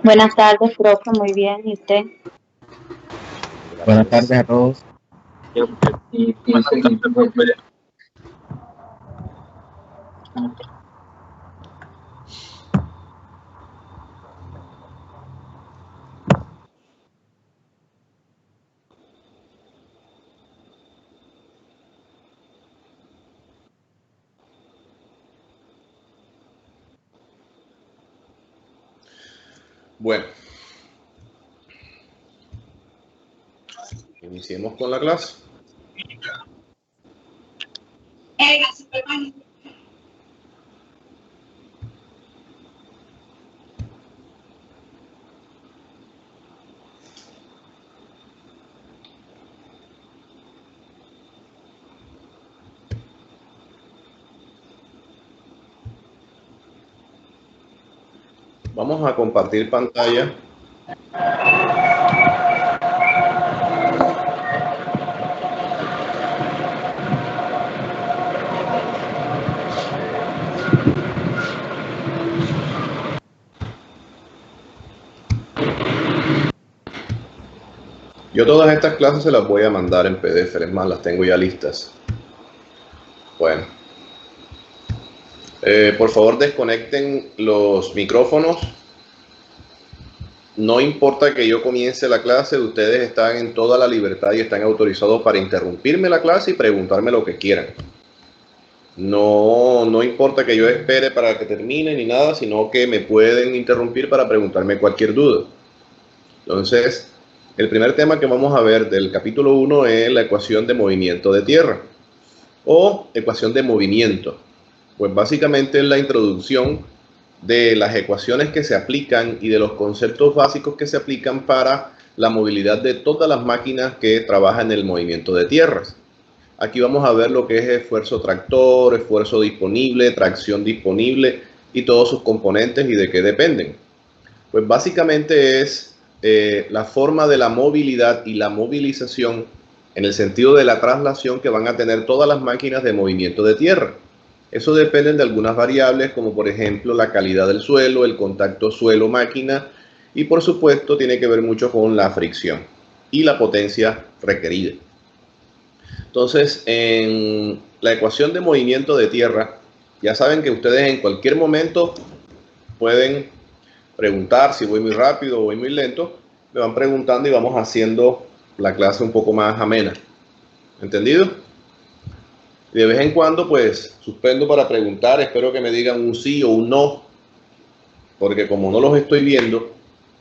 Buenas tardes, profe, muy bien. ¿Y usted? Buenas tardes a todos. Buenas tardes, profe. Bueno, iniciemos con la clase. Vamos a compartir pantalla. Yo todas estas clases se las voy a mandar en PDF, es más, las tengo ya listas. Bueno. Por favor, desconecten los micrófonos. No importa que yo comience la clase, ustedes están en toda la libertad y están autorizados para interrumpirme la clase y preguntarme lo que quieran. No importa que yo espere para que termine ni nada, sino que me pueden interrumpir para preguntarme cualquier duda. Entonces, el primer tema que vamos a ver del capítulo 1 es la ecuación de movimiento de tierra o ecuación de movimiento. Pues básicamente es la introducción de las ecuaciones que se aplican y de los conceptos básicos que se aplican para la movilidad de todas las máquinas que trabajan en el movimiento de tierras. Aquí vamos a ver lo que es esfuerzo tractor, esfuerzo disponible, tracción disponible y todos sus componentes y de qué dependen. Pues básicamente es la forma de la movilidad y la movilización en el sentido de la traslación que van a tener todas las máquinas de movimiento de tierra. Eso depende de algunas variables como por ejemplo la calidad del suelo, el contacto suelo-máquina y por supuesto tiene que ver mucho con la fricción y la potencia requerida. Entonces, en la ecuación de movimiento de tierra, ya saben que ustedes en cualquier momento pueden preguntar si voy muy rápido o voy muy lento. Me van preguntando y vamos haciendo la clase un poco más amena. ¿Entendido? Y de vez en cuando, pues, suspendo para preguntar. Espero que me digan un sí o un no. Porque como no los estoy viendo,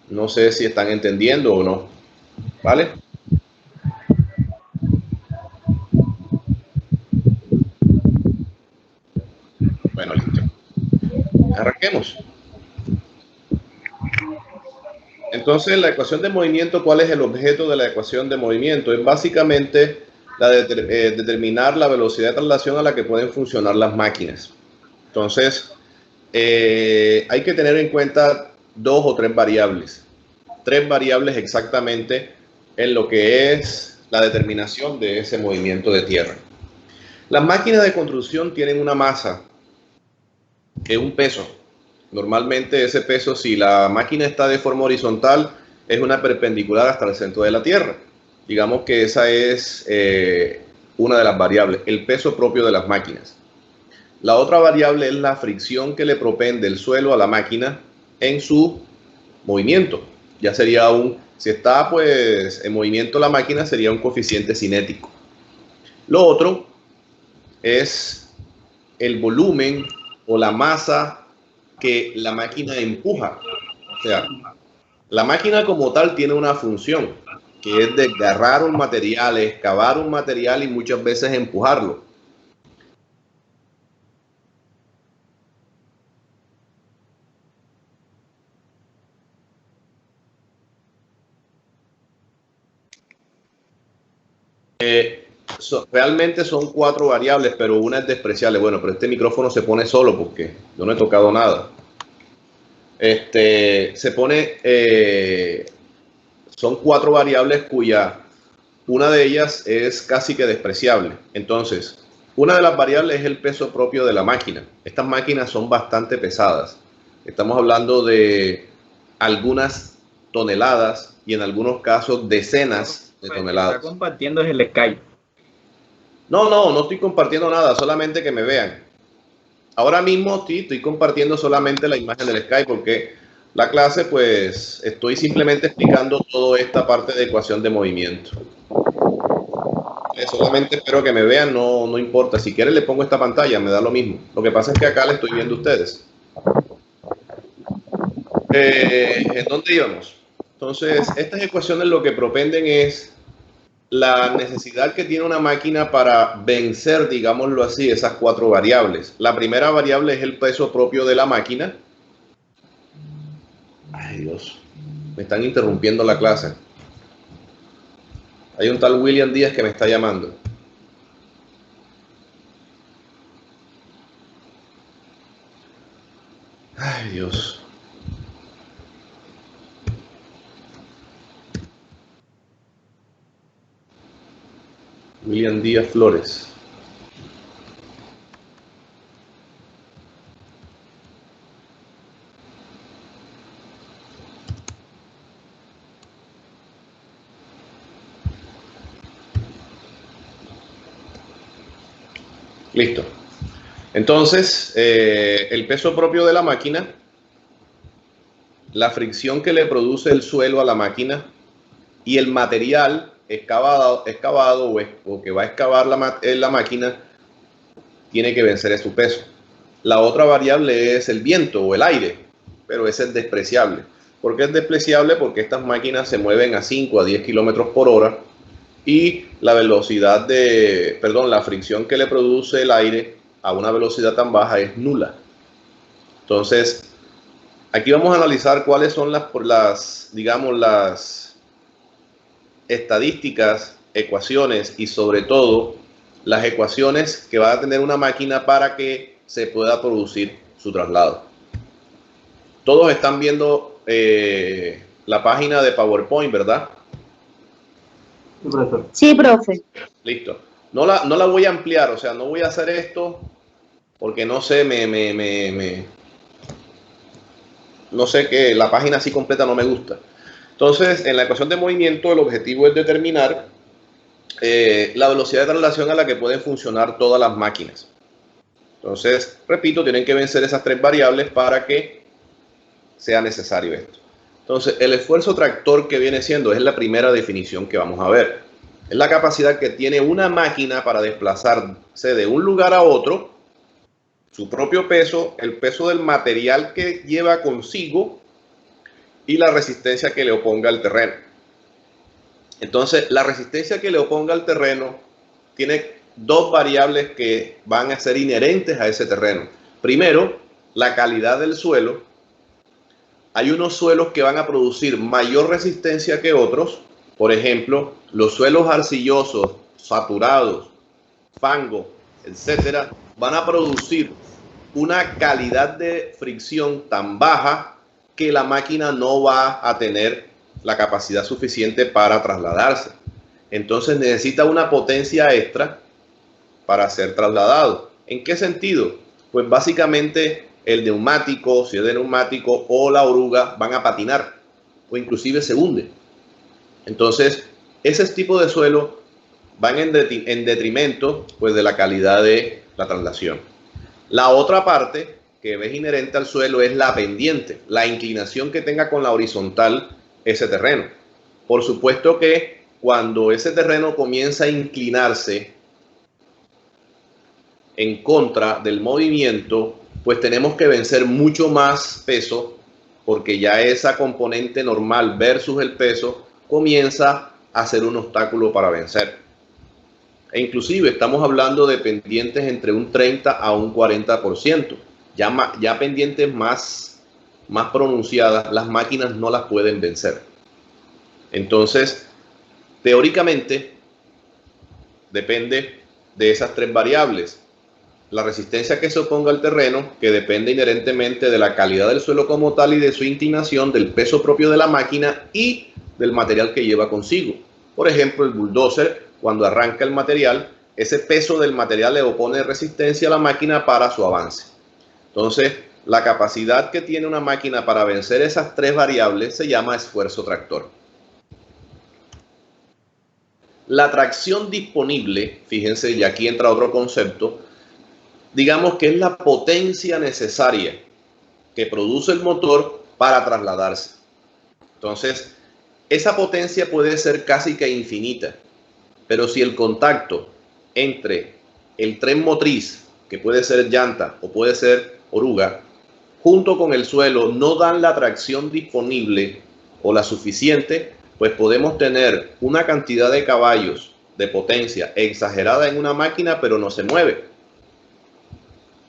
no sé si están entendiendo o no. ¿Vale? Bueno, listo. Arranquemos. Entonces, la ecuación de movimiento, ¿cuál es el objeto de la ecuación de movimiento? Es básicamente la de determinar la velocidad de traslación a la que pueden funcionar las máquinas. Entonces, hay que tener en cuenta dos o tres variables. Tres variables exactamente en lo que es la determinación de ese movimiento de tierra. Las máquinas de construcción tienen una masa, que es un peso. Normalmente ese peso, si la máquina está de forma horizontal, es una perpendicular hasta el centro de la Tierra. Digamos que esa es una de las variables, el peso propio de las máquinas. La otra variable es la fricción que le propende el suelo a la máquina en su movimiento. Ya sería si está pues en movimiento la máquina, sería un coeficiente cinético. Lo otro es el volumen o la masa que la máquina empuja. O sea, la máquina como tal tiene una función, que es desgarrar un material, excavar un material y muchas veces empujarlo. Realmente son cuatro variables, pero una es despreciable. Bueno, pero este micrófono se pone solo porque yo no he tocado nada. Se pone, son cuatro variables cuya una de ellas es casi que despreciable. Entonces, una de las variables es el peso propio de la máquina. Estas máquinas son bastante pesadas. Estamos hablando de algunas toneladas y en algunos casos decenas de toneladas. Está compartiendo es el Skype. No estoy compartiendo nada, solamente que me vean. Ahora mismo sí, estoy compartiendo solamente la imagen del Skype porque la clase, pues, estoy simplemente explicando toda esta parte de ecuación de movimiento. Solamente espero que me vean, no importa. Si quieren le pongo esta pantalla, me da lo mismo. Lo que pasa es que acá le estoy viendo a ustedes. ¿En dónde íbamos? Entonces, estas ecuaciones lo que propenden es la necesidad que tiene una máquina para vencer, digámoslo así, esas 4 variables. La primera variable es el peso propio de la máquina. Ay, Dios, me están interrumpiendo la clase. Hay un tal William Díaz que me está llamando. Ay, Dios. William Díaz Flores. Listo. Entonces, el peso propio de la máquina, la fricción que le produce el suelo a la máquina y el material excavado o que va a excavar la máquina tiene que vencer su peso. La otra variable es el viento o el aire, pero ese es despreciable. ¿Por qué es despreciable? Porque estas máquinas se mueven a 5 a 10 kilómetros por hora y la velocidad la fricción que le produce el aire a una velocidad tan baja es nula. Entonces, aquí vamos a analizar cuáles son las estadísticas, ecuaciones y sobre todo las ecuaciones que va a tener una máquina para que se pueda producir su traslado. Todos están viendo la página de PowerPoint, ¿verdad? Sí, profe. Listo. No la voy a ampliar, o sea, no voy a hacer esto porque no sé, no sé, que la página así completa no me gusta. Entonces, en la ecuación de movimiento, el objetivo es determinar la velocidad de traslación a la que pueden funcionar todas las máquinas. Entonces, repito, tienen que vencer esas 3 variables para que sea necesario esto. Entonces, el esfuerzo tractor que viene siendo es la primera definición que vamos a ver. Es la capacidad que tiene una máquina para desplazarse de un lugar a otro, su propio peso, el peso del material que lleva consigo y la resistencia que le oponga al terreno. Entonces, la resistencia que le oponga al terreno tiene 2 variables que van a ser inherentes a ese terreno. Primero, la calidad del suelo. Hay unos suelos que van a producir mayor resistencia que otros. Por ejemplo, los suelos arcillosos, saturados, fango, etcétera, van a producir una calidad de fricción tan baja que la máquina no va a tener la capacidad suficiente para trasladarse. Entonces necesita una potencia extra para ser trasladado. ¿En qué sentido? Pues básicamente el neumático, si es de neumático, o la oruga van a patinar o inclusive se hunde. Entonces, ese tipo de suelo van en detrimento pues, de la calidad de la traslación. La otra parte que es inherente al suelo es la pendiente, la inclinación que tenga con la horizontal ese terreno. Por supuesto que cuando ese terreno comienza a inclinarse en contra del movimiento, pues tenemos que vencer mucho más peso porque ya esa componente normal versus el peso comienza a ser un obstáculo para vencer. E inclusive estamos hablando de pendientes entre un 30 a un 40%. Ya pendientes más pronunciadas, las máquinas no las pueden vencer. Entonces, teóricamente, depende de esas 3 variables. La resistencia que se oponga al terreno, que depende inherentemente de la calidad del suelo como tal y de su inclinación, del peso propio de la máquina y del material que lleva consigo. Por ejemplo, el bulldozer, cuando arranca el material, ese peso del material le opone resistencia a la máquina para su avance. Entonces, la capacidad que tiene una máquina para vencer esas tres variables se llama esfuerzo tractor. La tracción disponible, fíjense, y aquí entra otro concepto, digamos que es la potencia necesaria que produce el motor para trasladarse. Entonces, esa potencia puede ser casi que infinita, pero si el contacto entre el tren motriz, que puede ser llanta o puede ser oruga, junto con el suelo no dan la tracción disponible o la suficiente, pues podemos tener una cantidad de caballos de potencia exagerada en una máquina, pero no se mueve.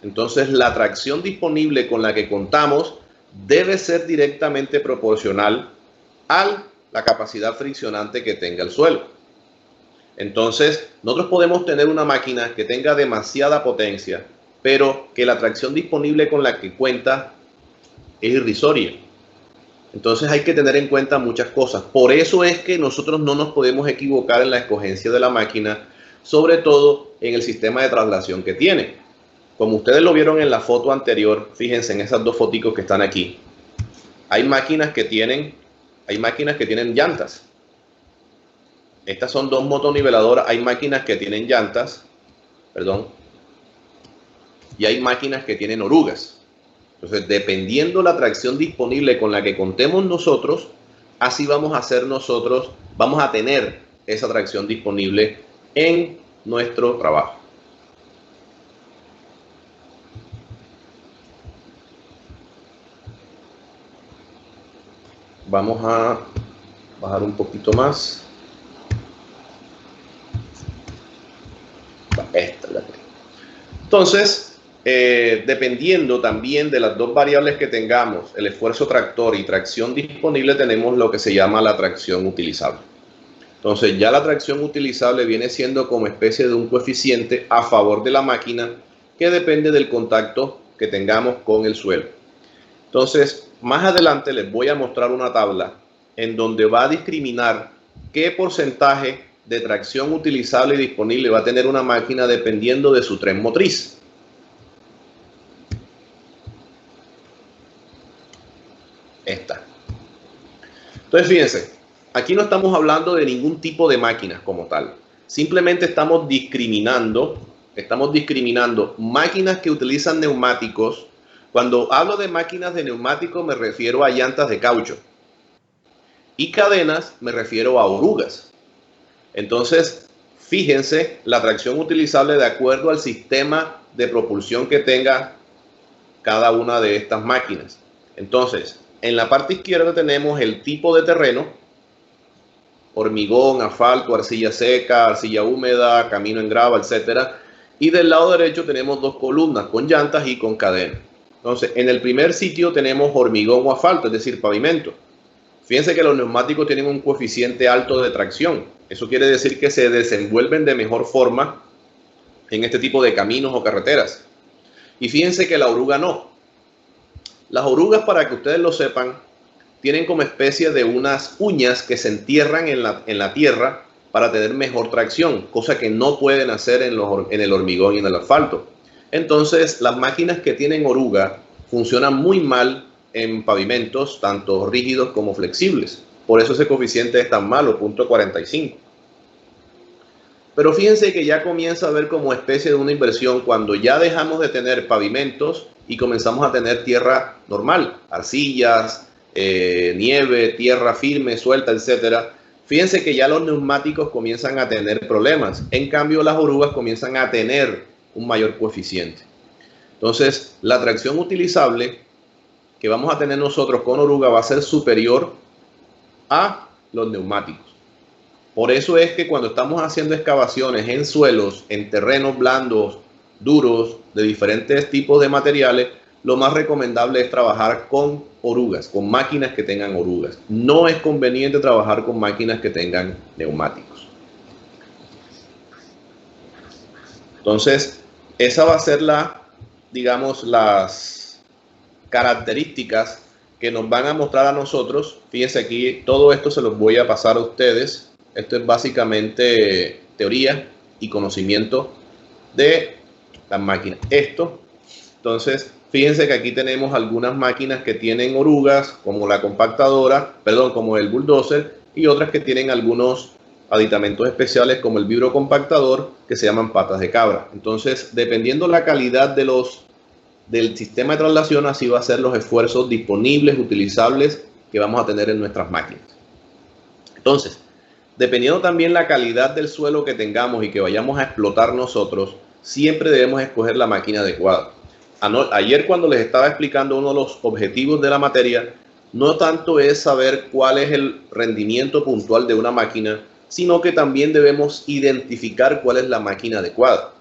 Entonces, la tracción disponible con la que contamos debe ser directamente proporcional a la capacidad friccionante que tenga el suelo. Entonces, nosotros podemos tener una máquina que tenga demasiada potencia, pero que la tracción disponible con la que cuenta es irrisoria. Entonces hay que tener en cuenta muchas cosas. Por eso es que nosotros no nos podemos equivocar en la escogencia de la máquina, sobre todo en el sistema de traslación que tiene. Como ustedes lo vieron en la foto anterior, fíjense en esas dos foticos que están aquí. Hay máquinas que tienen llantas. Estas son dos motoniveladoras. Hay máquinas que tienen llantas, y hay máquinas que tienen orugas. Entonces, dependiendo la tracción disponible con la que contemos nosotros, así vamos a tener esa tracción disponible en nuestro trabajo. Vamos a bajar un poquito más. Esta es la que... Entonces, dependiendo también de las dos variables que tengamos, el esfuerzo tractor y tracción disponible, tenemos lo que se llama la tracción utilizable. Entonces, ya la tracción utilizable viene siendo como especie de un coeficiente a favor de la máquina que depende del contacto que tengamos con el suelo. Entonces, más adelante les voy a mostrar una tabla en donde va a discriminar qué porcentaje de tracción utilizable y disponible va a tener una máquina dependiendo de su tren motriz. Esta. Entonces, fíjense, aquí no estamos hablando de ningún tipo de máquinas como tal. Simplemente estamos discriminando máquinas que utilizan neumáticos. Cuando hablo de máquinas de neumáticos me refiero a llantas de caucho. Y cadenas me refiero a orugas. Entonces, fíjense la tracción utilizable de acuerdo al sistema de propulsión que tenga cada una de estas máquinas. Entonces, en la parte izquierda tenemos el tipo de terreno: hormigón, asfalto, arcilla seca, arcilla húmeda, camino en grava, etc. Y del lado derecho tenemos dos columnas con llantas y con cadena. Entonces, en el primer sitio tenemos hormigón o asfalto, es decir, pavimento. Fíjense que los neumáticos tienen un coeficiente alto de tracción. Eso quiere decir que se desenvuelven de mejor forma en este tipo de caminos o carreteras. Y fíjense que la oruga no. Las orugas, para que ustedes lo sepan, tienen como especie de unas uñas que se entierran en la tierra para tener mejor tracción, cosa que no pueden hacer en el hormigón y en el asfalto. Entonces, las máquinas que tienen oruga funcionan muy mal en pavimentos tanto rígidos como flexibles. Por eso ese coeficiente es tan malo, 0.45. Pero fíjense que ya comienza a ver como especie de una inversión cuando ya dejamos de tener pavimentos y comenzamos a tener tierra normal, arcillas, nieve, tierra firme, suelta, etc. Fíjense que ya los neumáticos comienzan a tener problemas. En cambio, las orugas comienzan a tener un mayor coeficiente. Entonces, la tracción utilizable que vamos a tener nosotros con oruga va a ser superior a los neumáticos. Por eso es que cuando estamos haciendo excavaciones en suelos, en terrenos blandos, duros, de diferentes tipos de materiales, lo más recomendable es trabajar con orugas, con máquinas que tengan orugas. No es conveniente trabajar con máquinas que tengan neumáticos. Entonces, esa va a ser las características que nos van a mostrar a nosotros. Fíjense aquí, todo esto se los voy a pasar a ustedes. Esto es básicamente teoría y conocimiento de las máquinas. Entonces, Fíjense que aquí tenemos algunas máquinas que tienen orugas, como la compactadora, perdón, como el bulldozer, y otras que tienen algunos aditamentos especiales como el vibrocompactador, que se llaman patas de cabra. Entonces, dependiendo la calidad del sistema de traslación, así va a ser los esfuerzos disponibles, utilizables, que vamos a tener en nuestras máquinas. Entonces, dependiendo también la calidad del suelo que tengamos y que vayamos a explotar nosotros, siempre debemos escoger la máquina adecuada. Ayer, cuando les estaba explicando uno de los objetivos de la materia, no tanto es saber cuál es el rendimiento puntual de una máquina, sino que también debemos identificar cuál es la máquina adecuada.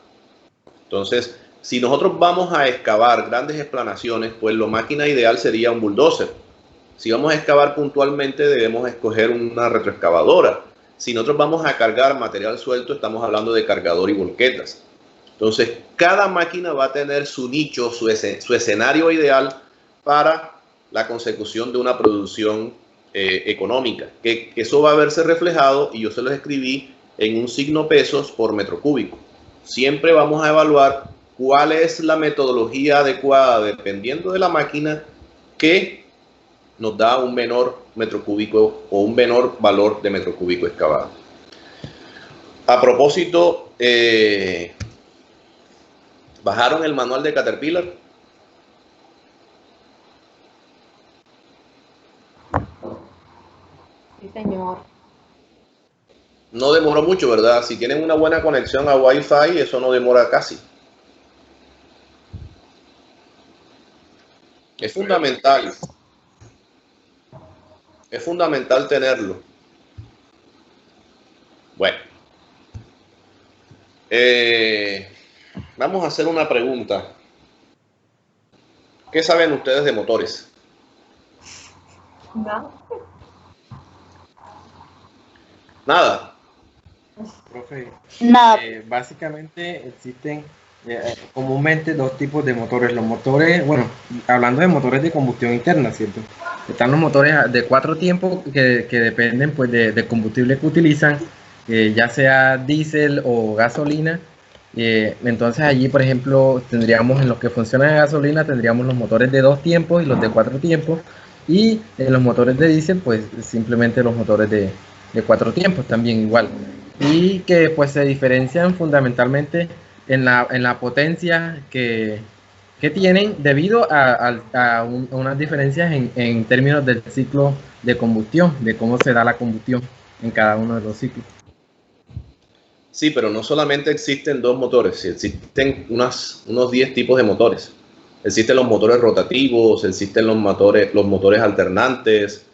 Entonces, si nosotros vamos a excavar grandes explanaciones, pues la máquina ideal sería un bulldozer. Si vamos a excavar puntualmente, debemos escoger una retroexcavadora. Si nosotros vamos a cargar material suelto, estamos hablando de cargador y volquetas. Entonces, cada máquina va a tener su nicho, su escenario ideal para la consecución de una producción económica. Que eso va a verse reflejado, y yo se los escribí, en un signo pesos por metro cúbico. Siempre vamos a evaluar cuál es la metodología adecuada, dependiendo de la máquina, que nos da un menor metro cúbico o un menor valor de metro cúbico excavado. A propósito, ¿bajaron el manual de Caterpillar? Sí, señor. No demoró mucho, ¿verdad? Si tienen una buena conexión a Wi-Fi, eso no demora casi. Es fundamental. Es fundamental tenerlo. Bueno. Vamos a hacer una pregunta. ¿Qué saben ustedes de motores? No. Nada. Profe, Nada. básicamente existen comúnmente dos tipos de motores. Los motores, bueno, hablando de motores de combustión interna, ¿cierto? Están los motores de 4 tiempos que dependen pues de combustible que utilizan, ya sea diésel o gasolina. Entonces allí, por ejemplo, tendríamos en los que funcionan a gasolina, tendríamos los motores de 2 tiempos y los de 4 tiempos. Y en los motores de diésel, pues simplemente los motores de 4 tiempos también igual. Y que pues se diferencian fundamentalmente en la potencia que tienen debido a unas diferencias en términos del ciclo de combustión, de cómo se da la combustión en cada uno de los ciclos. Sí, pero no solamente existen dos motores, existen unos 10 tipos de motores. Existen los motores rotativos, existen los motores alternantes,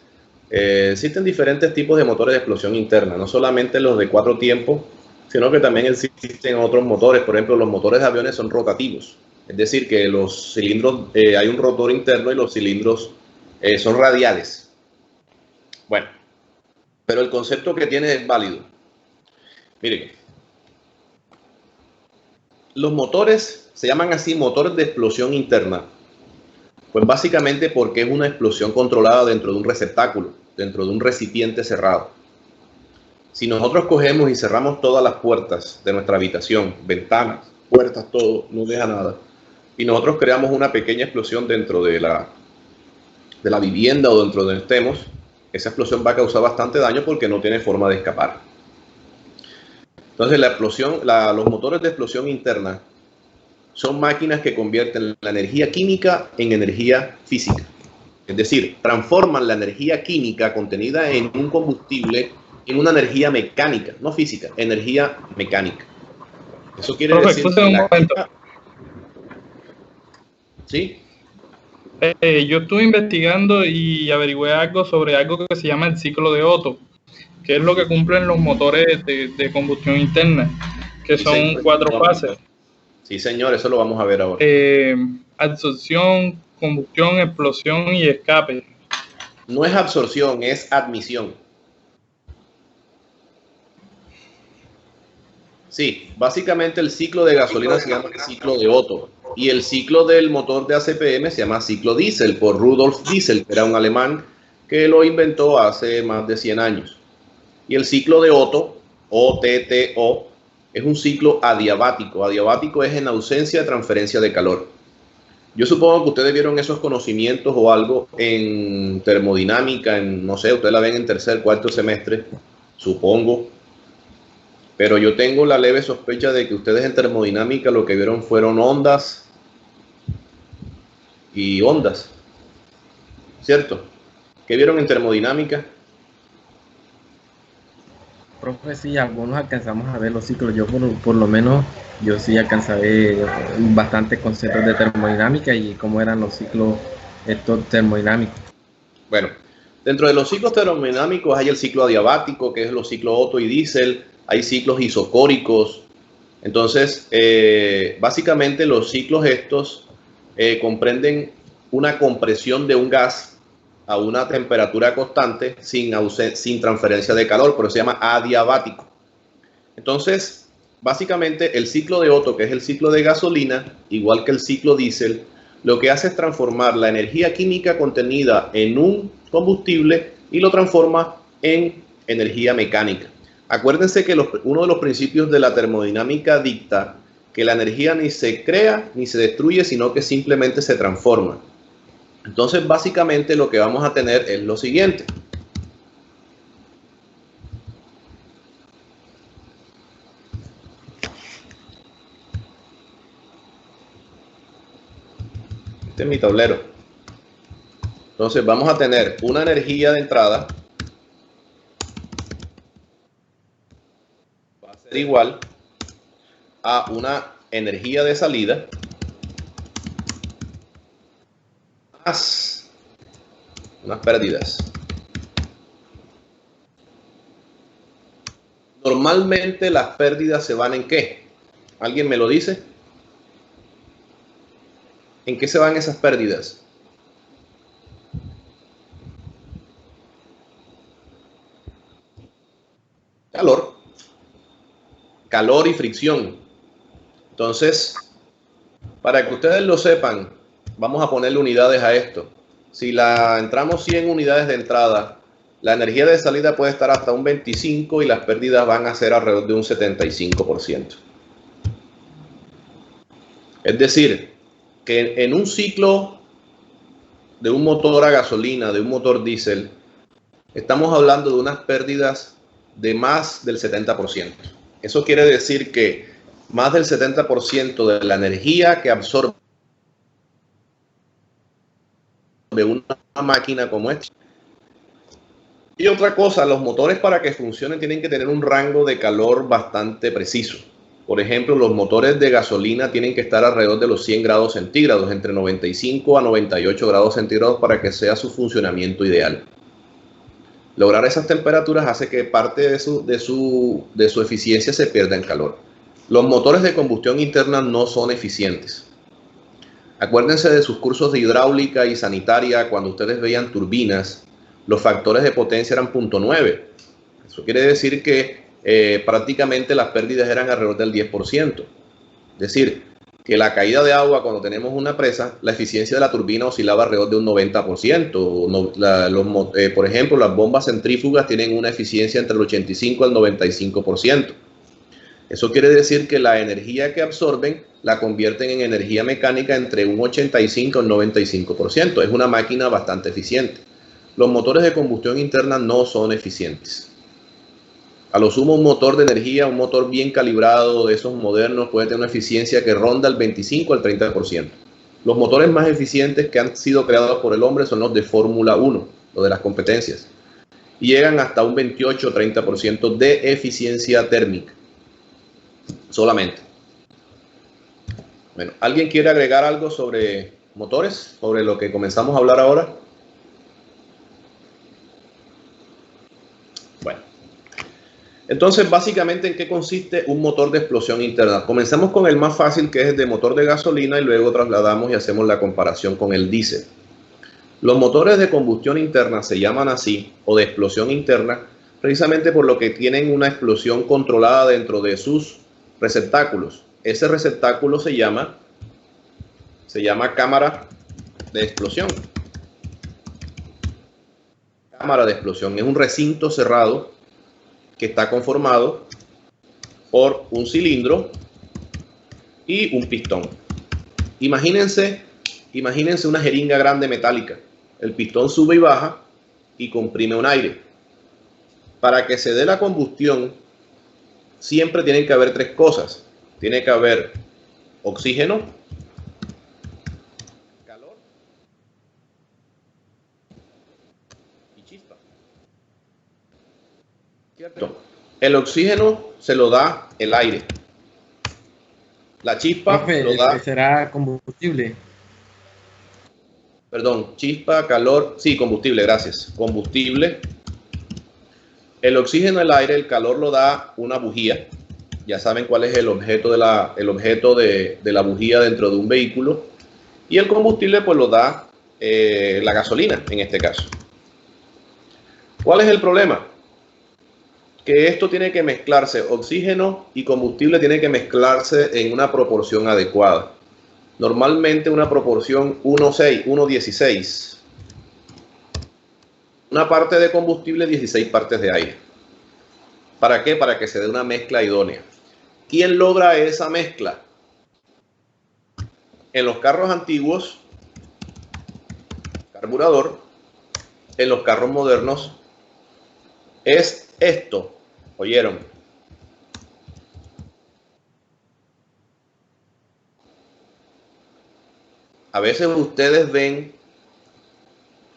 existen diferentes tipos de motores de explosión interna, no solamente los de 4 tiempos, sino que también existen otros motores. Por ejemplo, los motores de aviones son rotativos, es decir, que los cilindros, hay un rotor interno y los cilindros son radiales. Bueno, pero el concepto que tiene es válido. Miren, los motores se llaman así motores de explosión interna, pues básicamente porque es una explosión controlada dentro de un receptáculo, dentro de un recipiente cerrado. Si nosotros cogemos y cerramos todas las puertas de nuestra habitación, ventanas, puertas, todo, no deja nada, y nosotros creamos una pequeña explosión dentro de la vivienda o dentro de donde estemos, esa explosión va a causar bastante daño porque no tiene forma de escapar. Entonces los motores de explosión interna son máquinas que convierten la energía química en energía física. Es decir, transforman la energía química contenida en un combustible en una energía mecánica, no física, energía mecánica. Eso quiere decir que la química... ¿Sí? Yo estuve investigando y averigüé algo sobre algo que se llama el ciclo de Otto, que es lo que cumplen los motores de combustión interna, que son 4 fases. Sí, señor, eso lo vamos a ver ahora. Absorción, combustión, explosión y escape. No es absorción, es admisión. Sí, básicamente el ciclo de gasolina se llama ciclo de Otto y el ciclo del motor de ACPM se llama ciclo Diesel por Rudolf Diesel, que era un alemán que lo inventó hace más de 100 años. Y el ciclo de Otto, OTTO, es un ciclo adiabático. Adiabático es en ausencia de transferencia de calor. Yo supongo que ustedes vieron esos conocimientos o algo en termodinámica, no sé, ustedes la ven en tercer, cuarto semestre, supongo. Pero yo tengo la leve sospecha de que ustedes en termodinámica lo que vieron fueron ondas y ondas, ¿cierto? ¿Qué vieron en termodinámica? Profe, sí, algunos alcanzamos a ver los ciclos. Yo por lo menos, yo sí alcancé a ver bastantes conceptos de termodinámica y cómo eran los ciclos estos termodinámicos. Bueno, dentro de los ciclos termodinámicos hay el ciclo adiabático, que es los ciclos Otto y Diesel, hay ciclos isocóricos. Entonces, básicamente los ciclos estos comprenden una compresión de un gas a una temperatura constante sin transferencia de calor, pero se llama adiabático. Entonces, básicamente el ciclo de Otto, que es el ciclo de gasolina, igual que el ciclo diésel, lo que hace es transformar la energía química contenida en un combustible y lo transforma en energía mecánica. Acuérdense que uno de los principios de la termodinámica dicta que la energía ni se crea ni se destruye, sino que simplemente se transforma. Entonces, básicamente lo que vamos a tener es lo siguiente. Este es mi tablero. Entonces, vamos a tener una energía de entrada. Va a ser igual a una energía de salida más unas pérdidas. Normalmente las pérdidas se van ¿en qué? ¿Alguien me lo dice? ¿En qué se van esas pérdidas? Calor. Calor y fricción. Entonces, para que ustedes lo sepan, vamos a ponerle unidades a esto. Si entramos 100 unidades de entrada, la energía de salida puede estar hasta un 25% y las pérdidas van a ser alrededor de un 75%. Es decir, que en un ciclo de un motor a gasolina, de un motor diésel, estamos hablando de unas pérdidas de más del 70%. Eso quiere decir que más del 70% de la energía que absorbe de una máquina como esta. Y otra cosa, los motores para que funcionen tienen que tener un rango de calor bastante preciso. Por ejemplo, los motores de gasolina tienen que estar alrededor de los 100 grados centígrados, entre 95 a 98 grados centígrados para que sea su funcionamiento ideal. Lograr esas temperaturas hace que parte de su eficiencia se pierda en calor. Los motores de combustión interna no son eficientes. Acuérdense de sus cursos de hidráulica y sanitaria, cuando ustedes veían turbinas, los factores de potencia eran 0.9. Eso quiere decir que prácticamente las pérdidas eran alrededor del 10%. Es decir, que la caída de agua cuando tenemos una presa, la eficiencia de la turbina oscilaba alrededor de un 90%. Por ejemplo, las bombas centrífugas tienen una eficiencia entre el 85 al 95%. Eso quiere decir que la energía que absorben la convierten en energía mecánica entre un 85 al 95%. Es una máquina bastante eficiente. Los motores de combustión interna no son eficientes. A lo sumo, un motor de energía, un motor bien calibrado de esos modernos puede tener una eficiencia que ronda el 25 al 30%. Los motores más eficientes que han sido creados por el hombre son los de Fórmula 1, los de las competencias, y llegan hasta un 28 o 30% de eficiencia térmica solamente. Bueno, ¿alguien quiere agregar algo sobre motores, sobre lo que comenzamos a hablar ahora? Bueno, entonces básicamente ¿en qué consiste un motor de explosión interna? Comenzamos con el más fácil, que es el de motor de gasolina, y luego trasladamos y hacemos la comparación con el diésel. Los motores de combustión interna se llaman así, o de explosión interna, precisamente por lo que tienen una explosión controlada dentro de sus receptáculos. Ese receptáculo se llama cámara de explosión. Cámara de explosión es un recinto cerrado que está conformado por un cilindro y un pistón. Imagínense Imagínense una jeringa grande metálica. El pistón sube y baja y comprime un aire. Para que se dé la combustión, siempre tienen que haber tres cosas. Tiene que haber oxígeno, calor y chispa. ¿Cierto? El oxígeno se lo da el aire. La chispa Profe, lo da... ¿será combustible? Perdón, chispa, calor, sí, combustible, gracias. Combustible. El oxígeno, el aire, el calor lo da una bujía. Ya saben cuál es el objeto de la bujía dentro de un vehículo. Y el combustible pues lo da la gasolina en este caso. ¿Cuál es el problema? Que esto tiene que mezclarse, oxígeno y combustible tiene que mezclarse en una proporción adecuada. Normalmente una proporción 1:6, 1:16. Una parte de combustible, 16 partes de aire. ¿Para qué? Para que se dé una mezcla idónea. ¿Quién logra esa mezcla? En los carros antiguos, carburador. En los carros modernos es esto. ¿Oyeron? A veces ustedes ven,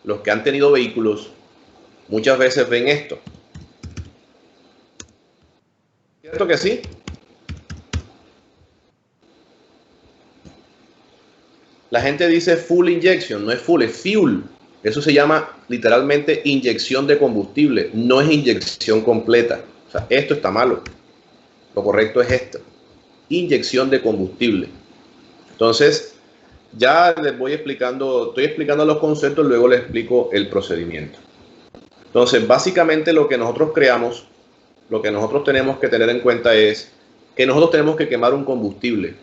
los que han tenido vehículos, muchas veces ven esto. ¿Cierto que sí? La gente dice full injection, no es full, es fuel. Eso se llama literalmente inyección de combustible, no es inyección completa. O sea, esto está malo. Lo correcto es esto, inyección de combustible. Entonces, ya les voy explicando, estoy explicando los conceptos, luego les explico el procedimiento. Entonces, básicamente lo que nosotros creamos, lo que nosotros tenemos que tener en cuenta es que nosotros tenemos que quemar un combustible.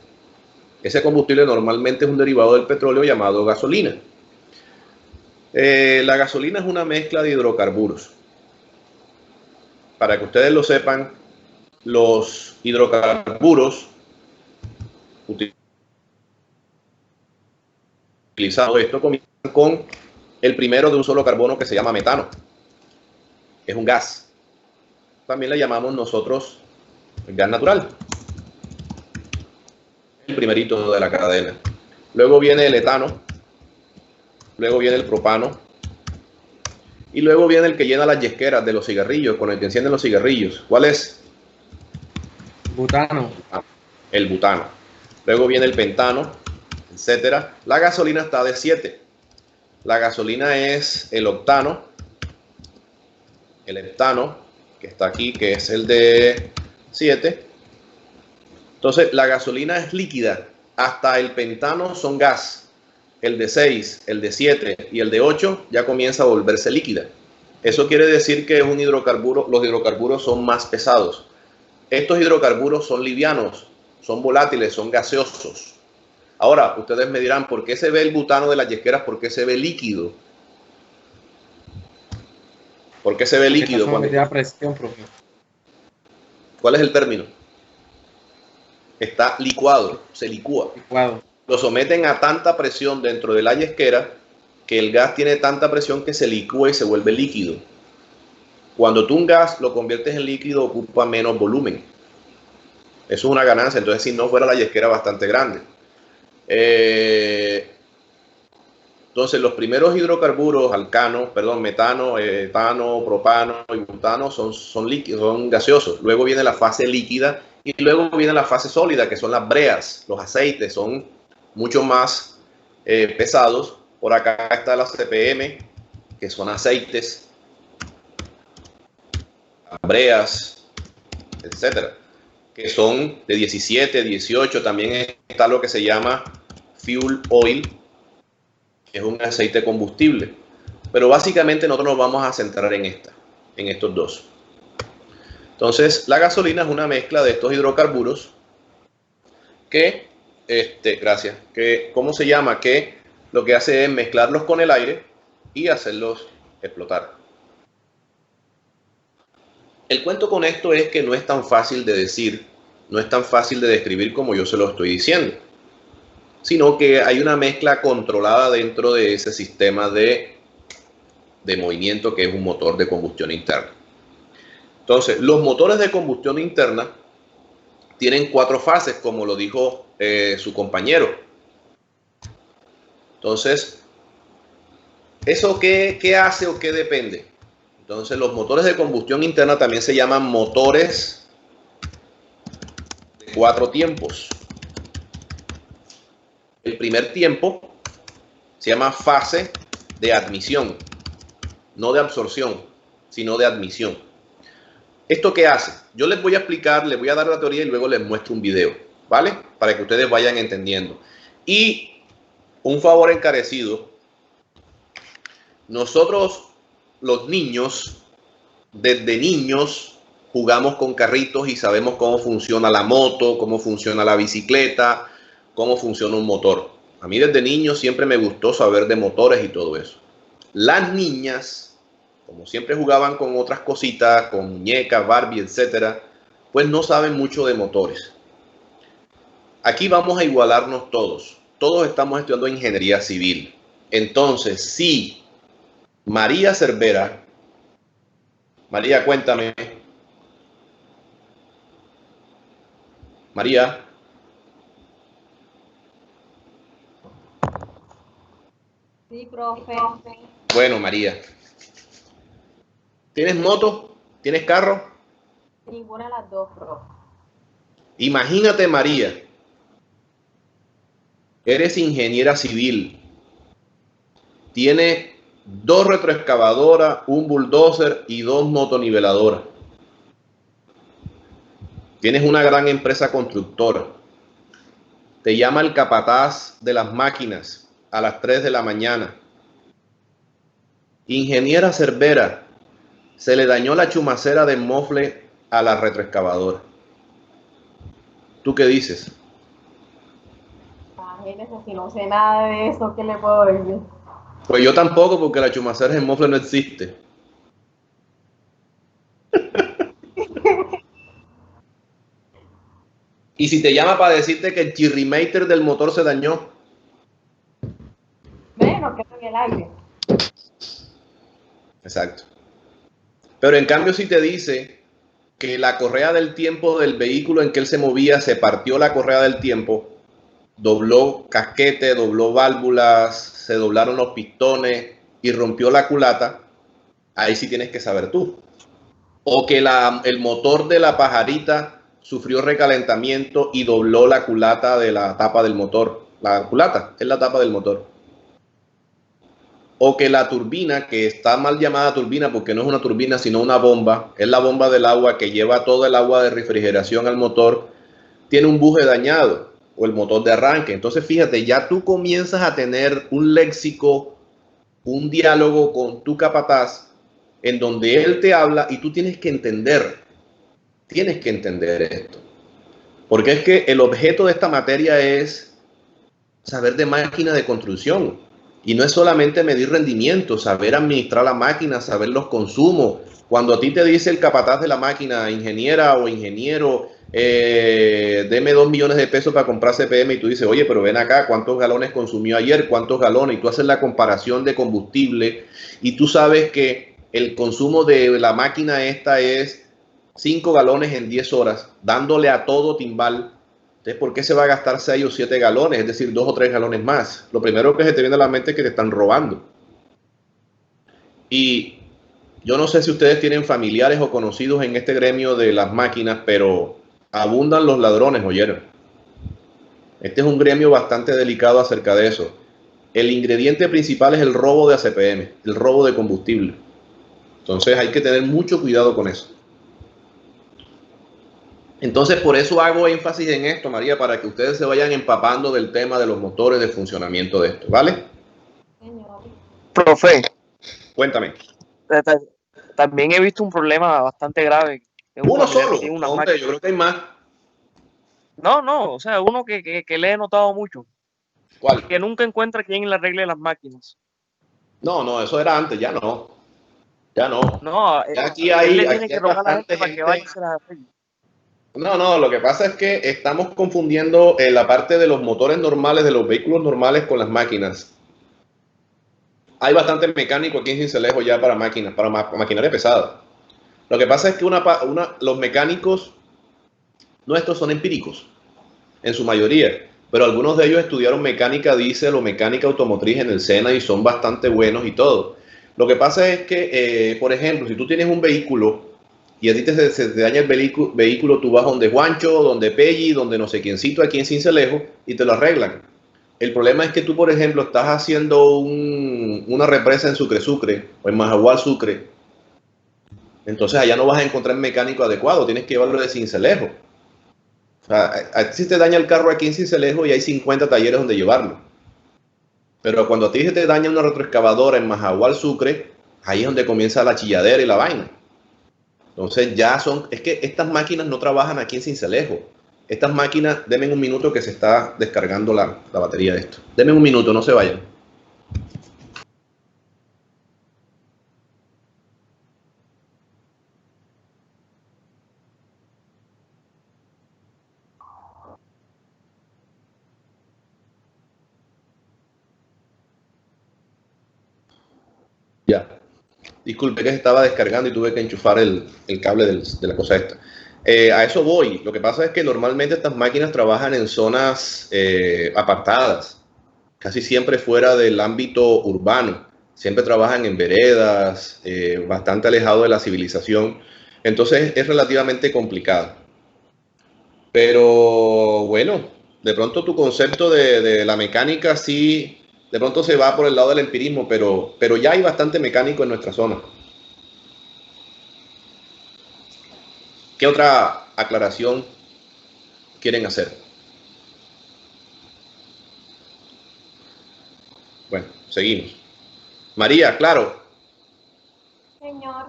Ese combustible normalmente es un derivado del petróleo llamado gasolina. La gasolina es una mezcla de hidrocarburos. Para que ustedes lo sepan, los hidrocarburos utilizados, esto comienza con el primero de un solo carbono que se llama metano. Es un gas. También le llamamos nosotros el gas natural. El primerito de la cadena. Luego viene el etano. Luego viene el propano. Y luego viene el que llena las yesqueras de los cigarrillos, con el que encienden los cigarrillos. ¿Cuál es? Butano. El butano. Luego viene el pentano, etcétera. La gasolina está de 7. La gasolina es el octano, el heptano, que está aquí, que es el de 7. Entonces, la gasolina es líquida. Hasta el pentano son gas. El de 6, el de 7 y el de 8 ya comienza a volverse líquida. Eso quiere decir que es un hidrocarburo. Los hidrocarburos son más pesados. Estos hidrocarburos son livianos, son volátiles, son gaseosos. Ahora, ustedes me dirán, ¿por qué se ve el butano de las yesqueras? ¿Por qué se ve líquido? ¿Por qué se ve líquido? Presión, profe. ¿Cuál es el término? Está licuado, se licúa. Licuado. Lo someten a tanta presión dentro de la yesquera que el gas tiene tanta presión que se licúa y se vuelve líquido. Cuando tú un gas lo conviertes en líquido, ocupa menos volumen. Eso es una ganancia. Entonces, si no fuera la yesquera bastante grande. Entonces, los primeros hidrocarburos, metano, etano, propano y butano son líquidos, son gaseosos. Luego viene la fase líquida y luego viene la fase sólida, que son las breas. Los aceites son mucho más pesados. Por acá está la CPM, que son aceites, breas, etcétera, que son de 17, 18. También está lo que se llama fuel oil, que es un aceite combustible. Pero básicamente nosotros nos vamos a centrar en estos dos. Entonces, la gasolina es una mezcla de estos hidrocarburos que, ¿cómo se llama? Que lo que hace es mezclarlos con el aire y hacerlos explotar. El cuento con esto es que no es tan fácil de decir, no es tan fácil de describir como yo se lo estoy diciendo. sino que hay una mezcla controlada dentro de ese sistema de movimiento que es un motor de combustión interna. Entonces, los motores de combustión interna tienen 4 fases, como lo dijo su compañero. Entonces, ¿eso qué hace o qué depende? Entonces, los motores de combustión interna también se llaman motores de 4 tiempos. El primer tiempo se llama fase de admisión, no de absorción, sino de admisión. ¿Esto qué hace? Yo les voy a explicar, les voy a dar la teoría y luego les muestro un video, ¿vale? Para que ustedes vayan entendiendo. Y un favor encarecido, nosotros los niños, desde niños, jugamos con carritos y sabemos cómo funciona la moto, cómo funciona la bicicleta, cómo funciona un motor. A mí desde niño siempre me gustó saber de motores y todo eso. Las niñas, como siempre jugaban con otras cositas, con muñecas, Barbie, etcétera, pues no saben mucho de motores. Aquí vamos a igualarnos todos. Todos estamos estudiando ingeniería civil. Entonces, si María Cervera, María, cuéntame. María. Sí, profe. Bueno, María. ¿Tienes moto? ¿Tienes carro? Ninguna de las dos, profe. Imagínate, María. Eres ingeniera civil. Tienes 2 retroexcavadoras, un bulldozer y 2 motoniveladoras. Tienes una gran empresa constructora. Te llama el capataz de las máquinas a las 3 de la mañana. Ingeniera Cervera, se le dañó la chumacera de mofle a la retroexcavadora. ¿Tú qué dices? Imagínese, si no sé nada de eso, ¿qué le puedo decir? Pues yo tampoco, porque la chumacera de mofle no existe. Y si te llama para decirte que el chirrimater del motor se dañó. Menos que en el aire. Exacto. Pero en cambio, si te dice que la correa del tiempo del vehículo en que él se movía, se partió la correa del tiempo, dobló casquete, dobló válvulas, se doblaron los pistones y rompió la culata, ahí sí tienes que saber tú. O que el motor de la pajarita sufrió recalentamiento y dobló la culata de la tapa del motor. La culata es la tapa del motor. O que la turbina, que está mal llamada turbina porque no es una turbina sino una bomba, es la bomba del agua que lleva todo el agua de refrigeración al motor, tiene un buje dañado o el motor de arranque. Entonces fíjate, ya tú comienzas a tener un léxico, un diálogo con tu capataz en donde él te habla y tú tienes que entender esto. Porque es que el objeto de esta materia es saber de máquina de construcción. Y no es solamente medir rendimiento, saber administrar la máquina, saber los consumos. Cuando a ti te dice el capataz de la máquina, ingeniera o ingeniero, deme 2 millones de pesos para comprar CPM, y tú dices, oye, pero ven acá, ¿cuántos galones consumió ayer? ¿Cuántos galones? Y tú haces la comparación de combustible y tú sabes que el consumo de la máquina esta es 5 galones en 10 horas, dándole a todo timbal. Entonces, ¿por qué se va a gastar 6 o 7 galones? Es decir, 2 o 3 galones más. Lo primero que se te viene a la mente es que te están robando. Y yo no sé si ustedes tienen familiares o conocidos en este gremio de las máquinas, pero abundan los ladrones, oyeron. Este es un gremio bastante delicado acerca de eso. El ingrediente principal es el robo de ACPM, el robo de combustible. Entonces hay que tener mucho cuidado con eso. Entonces, por eso hago énfasis en esto, María, para que ustedes se vayan empapando del tema de los motores, del funcionamiento de esto, ¿vale? Señor. Profe, Cuéntame. también he visto un problema bastante grave. ¿Uno solo? Tiene unas ¿Dónde? máquinas. Yo creo que hay más. No, o sea, uno que le he notado mucho. ¿Cuál? Que nunca encuentra quién le arregle las máquinas. No, eso era antes, ya no. Ya no. No, Ya aquí él hay, le tiene aquí que hay rogar a la bastante gente para que gente. vaya y se las arregle. No, lo que pasa es que estamos confundiendo la parte de los motores normales, de los vehículos normales con las máquinas. Hay bastante mecánico aquí en Sincelejo ya para máquinas, para maquinaria pesada. Lo que pasa es que los mecánicos nuestros son empíricos, en su mayoría, pero algunos de ellos estudiaron mecánica diésel o mecánica automotriz en el SENA y son bastante buenos y todo. Lo que pasa es que, por ejemplo, si tú tienes un vehículo y a ti se te daña el vehículo, tú vas donde Juancho, donde Pelli, donde no sé quiéncito aquí en Sincelejo y te lo arreglan. El problema es que tú, por ejemplo, estás haciendo una represa en Sucre o en Majagual Sucre. Entonces allá no vas a encontrar mecánico adecuado, tienes que llevarlo de Sincelejo. O sea, a ti se te daña el carro aquí en Sincelejo y hay 50 talleres donde llevarlo. Pero cuando a ti se te daña una retroexcavadora en Majagual Sucre, ahí es donde comienza la chilladera y la vaina. Entonces es que estas máquinas no trabajan aquí en Sincelejo. Estas máquinas, denme un minuto que se está descargando la batería de esto. Denme un minuto, no se vayan. Ya. Disculpe que se estaba descargando y tuve que enchufar el cable de la cosa esta. A eso voy. Lo que pasa es que normalmente estas máquinas trabajan en zonas apartadas, casi siempre fuera del ámbito urbano. Siempre trabajan en veredas, bastante alejado de la civilización. Entonces es relativamente complicado. Pero bueno, de pronto tu concepto de la mecánica sí, de pronto se va por el lado del empirismo, pero ya hay bastante mecánico en nuestra zona. ¿Qué otra aclaración quieren hacer? Bueno, seguimos. María, claro. Señor.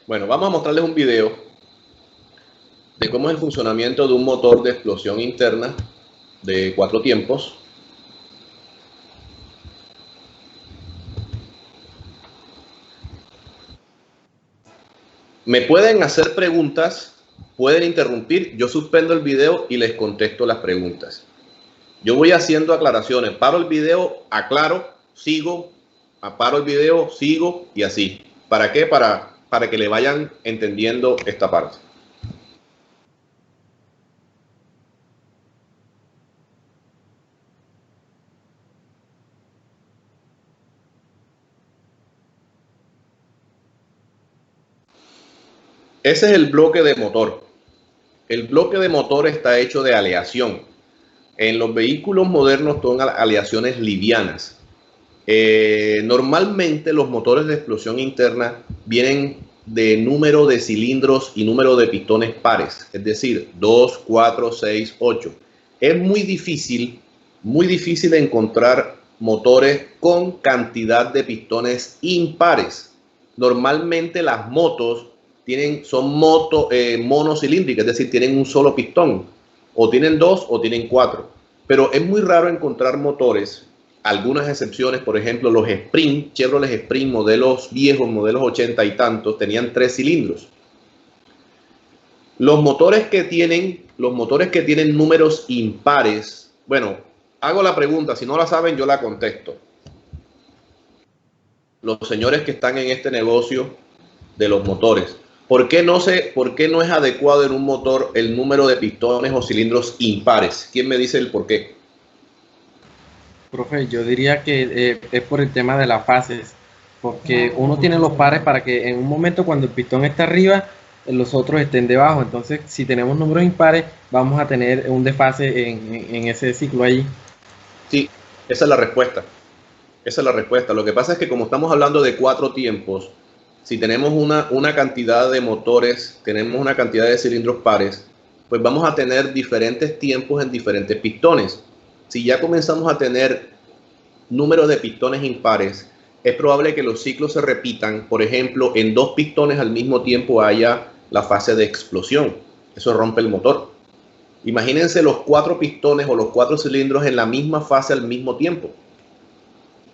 Bueno, vamos a mostrarles un video de cómo es el funcionamiento de un motor de explosión interna de 4 tiempos. Me pueden hacer preguntas, pueden interrumpir, yo suspendo el video y les contesto las preguntas. Yo voy haciendo aclaraciones, paro el video, aclaro, sigo, paro el video, sigo y así. ¿Para qué? Para que le vayan entendiendo esta parte. Ese es el bloque de motor. El bloque de motor está hecho de aleación. En los vehículos modernos son aleaciones livianas. Normalmente los motores de explosión interna vienen de número de cilindros y número de pistones pares, es decir, 2, 4, 6, 8. Es muy difícil encontrar motores con cantidad de pistones impares. Normalmente las motos son monocilíndricas, es decir, tienen un solo pistón, o tienen 2 o tienen 4. Pero es muy raro encontrar motores, algunas excepciones, por ejemplo, los Sprint, Chevrolet Sprint, modelos viejos, modelos 80 y tantos, tenían 3 cilindros. Los motores que tienen números impares, bueno, hago la pregunta, si no la saben, yo la contesto. Los señores que están en este negocio de los motores, ¿por qué no es adecuado en un motor el número de pistones o cilindros impares? ¿Quién me dice el por qué? Profe, yo diría que es por el tema de las fases, porque uno tiene los pares para que en un momento cuando el pistón está arriba, los otros estén debajo. Entonces, si tenemos números impares, vamos a tener un desfase en ese ciclo allí. Sí, esa es la respuesta. Esa es la respuesta. Lo que pasa es que como estamos hablando de 4 tiempos, si tenemos una cantidad de motores, tenemos una cantidad de cilindros pares, pues vamos a tener diferentes tiempos en diferentes pistones. Si ya comenzamos a tener números de pistones impares, es probable que los ciclos se repitan. Por ejemplo, en 2 pistones al mismo tiempo haya la fase de explosión. Eso rompe el motor. Imagínense los 4 pistones o los 4 cilindros en la misma fase al mismo tiempo.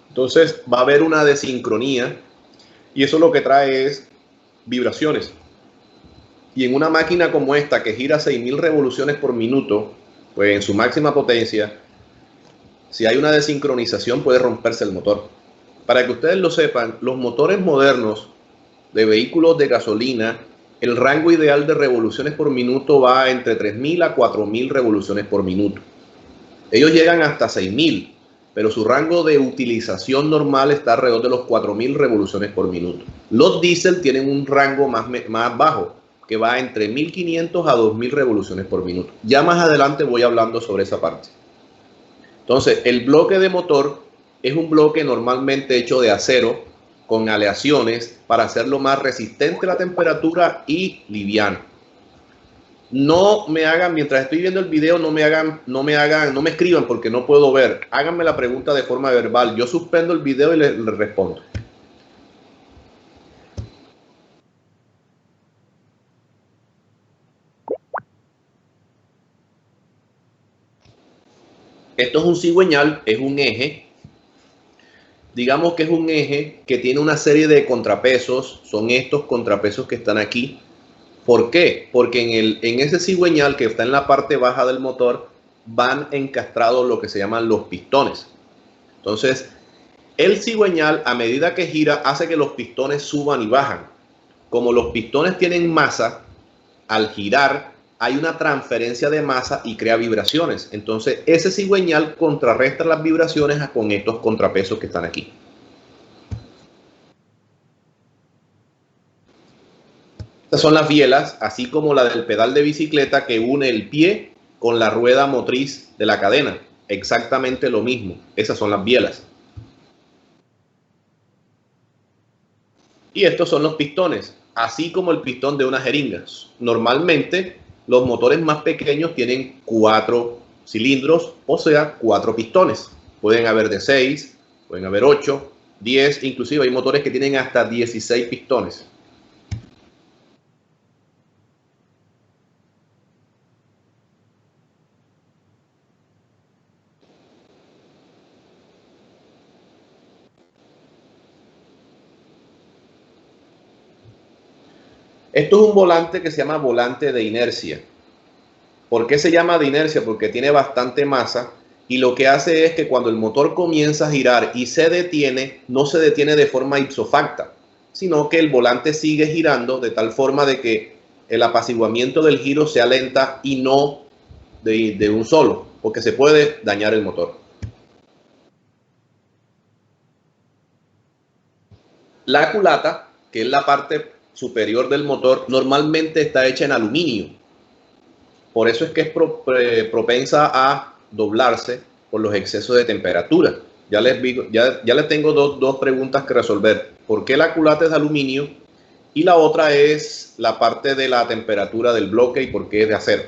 Entonces va a haber una desincronía y eso lo que trae es vibraciones. Y en una máquina como esta que gira 6.000 revoluciones por minuto, pues en su máxima potencia, si hay una desincronización puede romperse el motor. Para que ustedes lo sepan, los motores modernos de vehículos de gasolina, el rango ideal de revoluciones por minuto va entre 3.000 a 4.000 revoluciones por minuto. Ellos llegan hasta 6.000, pero su rango de utilización normal está alrededor de los 4.000 revoluciones por minuto. Los diésel tienen un rango más bajo, que va entre 1.500 a 2.000 revoluciones por minuto. Ya más adelante voy hablando sobre esa parte. Entonces, el bloque de motor es un bloque normalmente hecho de acero con aleaciones para hacerlo más resistente a la temperatura y liviano. No me hagan, mientras estoy viendo el video, no me escriban porque no puedo ver. Háganme la pregunta de forma verbal. Yo suspendo el video y les respondo. Esto es un cigüeñal, es un eje. Digamos que es un eje que tiene una serie de contrapesos. Son estos contrapesos que están aquí. ¿Por qué? Porque en ese cigüeñal que está en la parte baja del motor van encastrados lo que se llaman los pistones. Entonces, el cigüeñal a medida que gira hace que los pistones suban y bajan. Como los pistones tienen masa, al girar hay una transferencia de masa y crea vibraciones. Entonces, ese cigüeñal contrarresta las vibraciones con estos contrapesos que están aquí. Estas son las bielas, así como la del pedal de bicicleta que une el pie con la rueda motriz de la cadena. Exactamente lo mismo. Esas son las bielas. Y estos son los pistones, así como el pistón de una jeringa. Normalmente, los motores más pequeños tienen 4 cilindros, o sea, 4 pistones. Pueden haber de 6, pueden haber 8, 10, inclusive hay motores que tienen hasta 16 pistones. Esto es un volante que se llama volante de inercia. ¿Por qué se llama de inercia? Porque tiene bastante masa y lo que hace es que cuando el motor comienza a girar y se detiene, no se detiene de forma ipso facto, sino que el volante sigue girando de tal forma de que el apaciguamiento del giro sea lenta y no de un solo, porque se puede dañar el motor. La culata, que es la parte superior del motor, normalmente está hecha en aluminio. Por eso es que es propensa a doblarse por los excesos de temperatura. Ya les tengo dos preguntas que resolver. ¿Por qué la culata es de aluminio? Y la otra es la parte de la temperatura del bloque y por qué es de acero.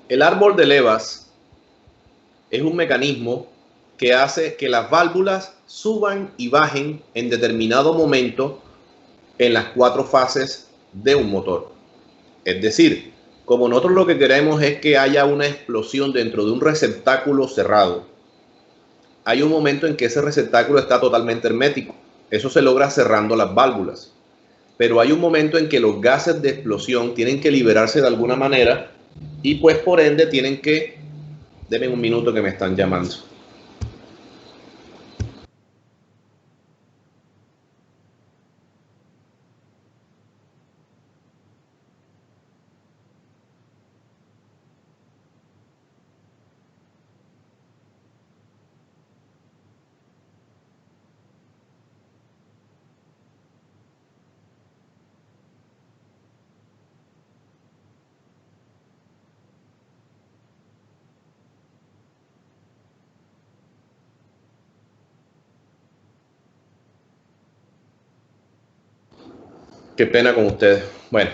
El árbol de levas es un mecanismo que hace que las válvulas suban y bajen en determinado momento en las 4 fases de un motor. Es decir, como nosotros lo que queremos es que haya una explosión dentro de un receptáculo cerrado, hay un momento en que ese receptáculo está totalmente hermético. Eso se logra cerrando las válvulas. Pero hay un momento en que los gases de explosión tienen que liberarse de alguna manera y pues por ende tienen que... Denme un minuto que me están llamando. Qué pena con ustedes. Bueno,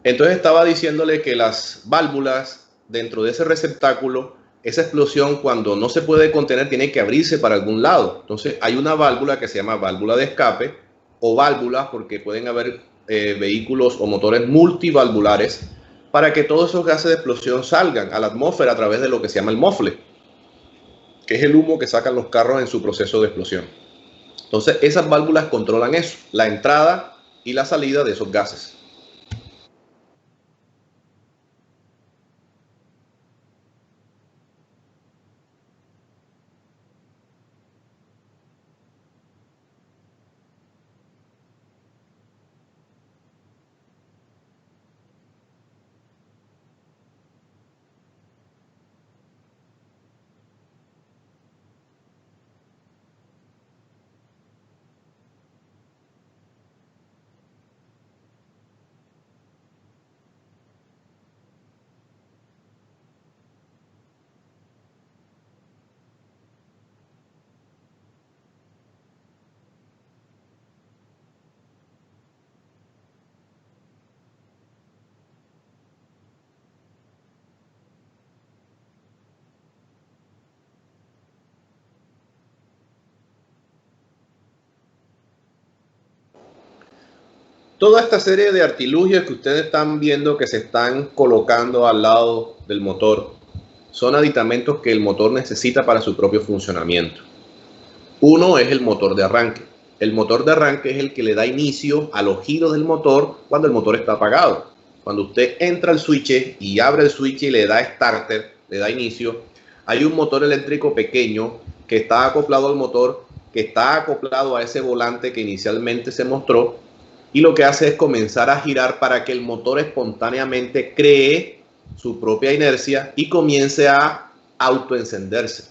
entonces estaba diciéndole que las válvulas dentro de ese receptáculo esa explosión, cuando no se puede contener, tiene que abrirse para algún lado. Entonces hay una válvula que se llama válvula de escape, o válvulas, porque pueden haber vehículos o motores multivalvulares, para que todos esos gases de explosión salgan a la atmósfera a través de lo que se llama el mofle, que es el humo que sacan los carros en su proceso de explosión. Entonces esas válvulas controlan eso, la entrada y la salida de esos gases. Toda esta serie de artilugios que ustedes están viendo que se están colocando al lado del motor son aditamentos que el motor necesita para su propio funcionamiento. Uno es el motor de arranque. El motor de arranque es el que le da inicio a los giros del motor cuando el motor está apagado. Cuando usted entra al switch y abre el switch y le da starter, le da inicio, hay un motor eléctrico pequeño que está acoplado al motor, que está acoplado a ese volante que inicialmente se mostró, y lo que hace es comenzar a girar para que el motor espontáneamente cree su propia inercia y comience a autoencenderse.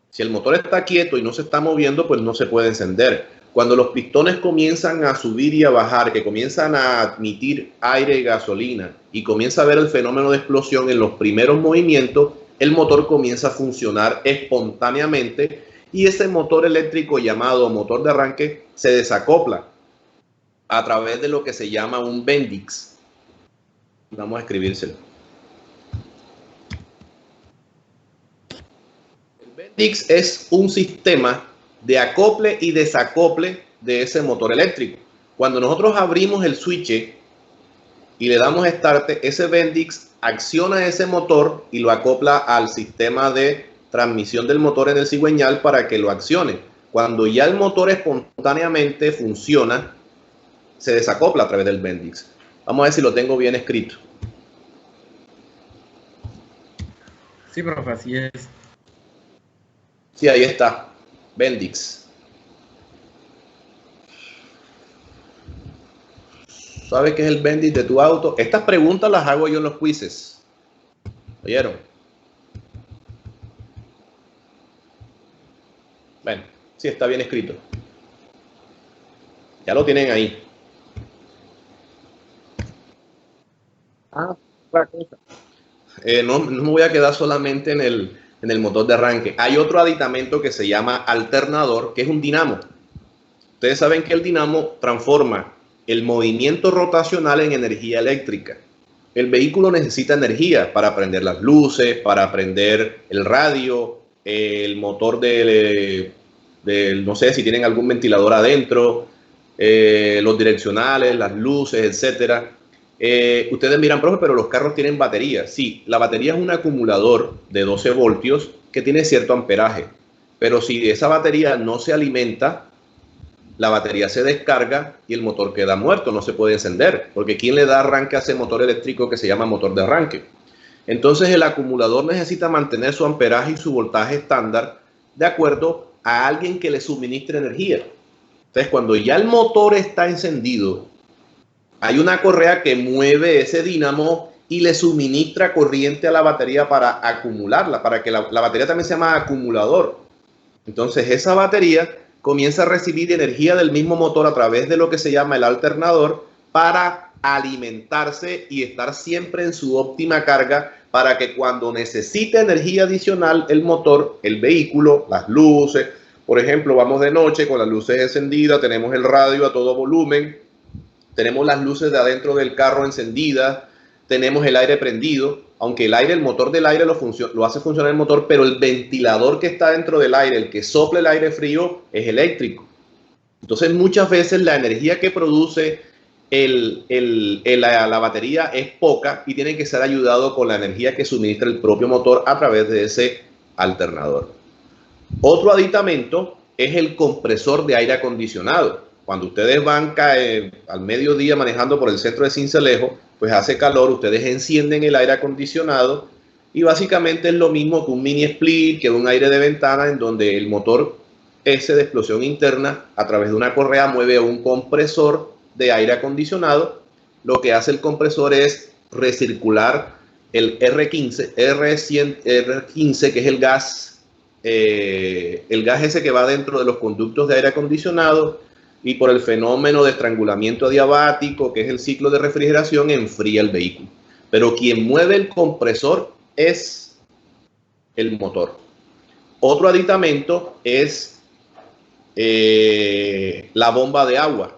Si el motor está quieto y no se está moviendo, pues no se puede encender. Cuando los pistones comienzan a subir y a bajar, que comienzan a admitir aire y gasolina, y comienza a ver el fenómeno de explosión en los primeros movimientos, el motor comienza a funcionar espontáneamente y ese motor eléctrico llamado motor de arranque se desacopla a través de lo que se llama un Bendix. Vamos a escribírselo. El Bendix es un sistema de acople y desacople de ese motor eléctrico. Cuando nosotros abrimos el switch y le damos start, ese Bendix acciona ese motor y lo acopla al sistema de transmisión del motor en el cigüeñal para que lo accione. Cuando ya el motor espontáneamente funciona, se desacopla a través del Bendix. Vamos a ver si lo tengo bien escrito. Sí, profe, así es. Sí, ahí está. Bendix. ¿Sabes qué es el Bendix de tu auto? Estas preguntas las hago yo en los quizzes. ¿Oyeron? Bueno, sí está bien escrito. Ya lo tienen ahí. Otra cosa. No me voy a quedar solamente en el motor de arranque. Hay otro aditamento que se llama alternador, que es un dinamo. Ustedes saben que el dinamo transforma el movimiento rotacional en energía eléctrica. El vehículo necesita energía para prender las luces, para prender el radio, el motor no sé si tienen algún ventilador adentro, los direccionales, las luces, etcétera. Ustedes miran, profe, pero los carros tienen batería. Sí, la batería es un acumulador de 12 voltios que tiene cierto amperaje. Pero si esa batería no se alimenta, la batería se descarga y el motor queda muerto, no se puede encender. Porque ¿quién le da arranque a ese motor eléctrico que se llama motor de arranque? Entonces el acumulador necesita mantener su amperaje y su voltaje estándar de acuerdo a alguien que le suministre energía. Entonces cuando ya el motor está encendido, hay una correa que mueve ese dínamo y le suministra corriente a la batería para acumularla, para que la batería también se llama acumulador. Entonces esa batería comienza a recibir energía del mismo motor a través de lo que se llama el alternador para alimentarse y estar siempre en su óptima carga para que cuando necesite energía adicional el motor, el vehículo, las luces, por ejemplo, vamos de noche con las luces encendidas, tenemos el radio a todo volumen, tenemos las luces de adentro del carro encendidas, tenemos el aire prendido. aunque el aire, el motor del aire lo hace funcionar el motor, pero el ventilador que está dentro del aire, el que sopla el aire frío, es eléctrico. Entonces muchas veces la energía que produce la batería es poca y tiene que ser ayudado con la energía que suministra el propio motor a través de ese alternador. Otro aditamento es el compresor de aire acondicionado. Cuando ustedes van al mediodía manejando por el centro de Sincelejo, pues hace calor, ustedes encienden el aire acondicionado y básicamente es lo mismo que un mini split, que un aire de ventana, en donde el motor ese de explosión interna a través de una correa mueve un compresor de aire acondicionado. Lo que hace el compresor es recircular el R15, que es el gas ese que va dentro de los conductos de aire acondicionado, y por el fenómeno de estrangulamiento adiabático, que es el ciclo de refrigeración, enfría el vehículo. Pero quien mueve el compresor es el motor. Otro aditamento es la bomba de agua.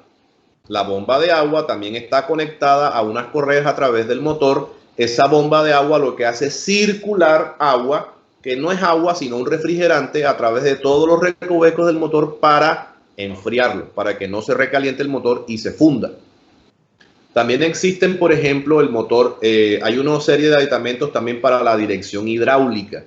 La bomba de agua también está conectada a unas correas a través del motor. Esa bomba de agua lo que hace es circular agua, que no es agua sino un refrigerante, a través de todos los recovecos del motor para enfriarlo, para que no se recaliente el motor y se funda. También existen, por ejemplo, el motor, hay una serie de aditamentos también para la dirección hidráulica.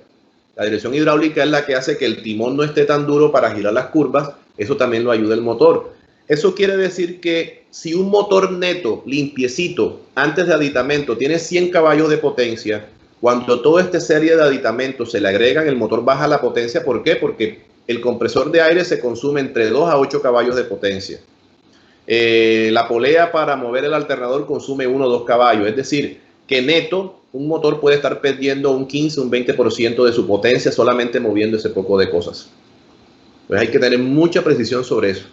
La dirección hidráulica es la que hace que el timón no esté tan duro para girar las curvas. Eso también lo ayuda el motor. Eso quiere decir que si un motor neto, limpiecito, antes de aditamento, tiene 100 caballos de potencia, cuando toda esta serie de aditamentos se le agregan, el motor baja la potencia. ¿Por qué? Porque el compresor de aire se consume entre 2 a 8 caballos de potencia. La polea para mover el alternador consume 1 o 2 caballos. Es decir, que neto, un motor puede estar perdiendo un 15, un 20% de su potencia solamente moviendo ese poco de cosas. Pues hay que tener mucha precisión sobre eso.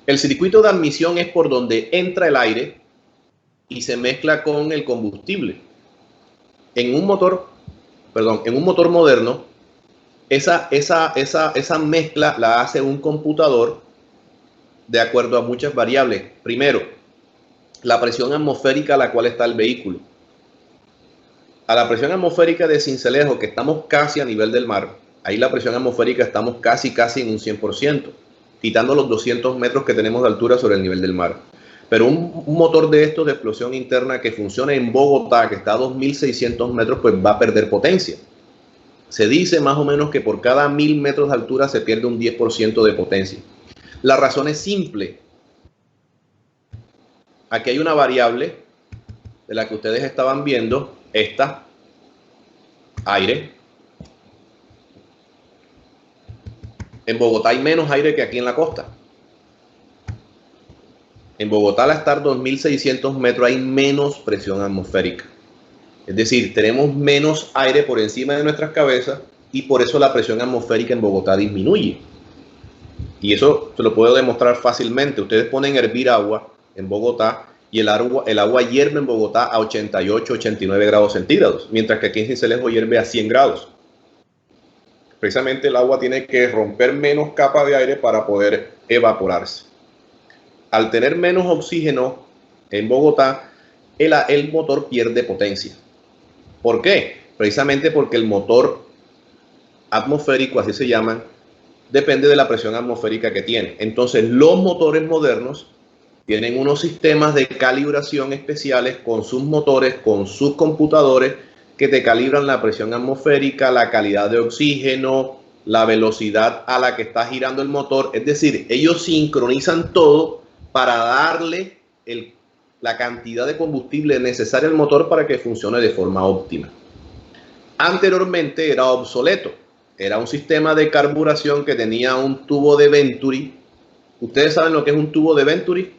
El circuito de admisión es por donde entra el aire y se mezcla con el combustible. En un motor moderno, esa mezcla la hace un computador de acuerdo a muchas variables. Primero, la presión atmosférica a la cual está el vehículo. A la presión atmosférica de Sincelejo, que estamos casi a nivel del mar, ahí la presión atmosférica estamos casi en un 100%. Quitando los 200 metros que tenemos de altura sobre el nivel del mar. Pero un motor de estos de explosión interna que funciona en Bogotá, que está a 2.600 metros, pues va a perder potencia. Se dice más o menos que por cada 1.000 metros de altura se pierde un 10% de potencia. La razón es simple. Aquí hay una variable de la que ustedes estaban viendo, esta, aire. En Bogotá hay menos aire que aquí en la costa. En Bogotá, al estar 2.600 metros, hay menos presión atmosférica. Es decir, tenemos menos aire por encima de nuestras cabezas y por eso la presión atmosférica en Bogotá disminuye. Y eso se lo puedo demostrar fácilmente. Ustedes ponen a hervir agua en Bogotá y el agua hierve en Bogotá a 88, 89 grados centígrados, mientras que aquí en Sincelejo hierve a 100 grados. Precisamente el agua tiene que romper menos capa de aire para poder evaporarse. Al tener menos oxígeno en Bogotá, el motor pierde potencia. ¿Por qué? Precisamente porque el motor atmosférico, así se llaman, depende de la presión atmosférica que tiene. Entonces, los motores modernos tienen unos sistemas de calibración especiales con sus motores, con sus computadores, que te calibran la presión atmosférica, la calidad de oxígeno, la velocidad a la que está girando el motor. Es decir, ellos sincronizan todo para darle la cantidad de combustible necesaria al motor para que funcione de forma óptima. Anteriormente era obsoleto. Era un sistema de carburación que tenía un tubo de Venturi. ¿Ustedes saben lo que es un tubo de Venturi?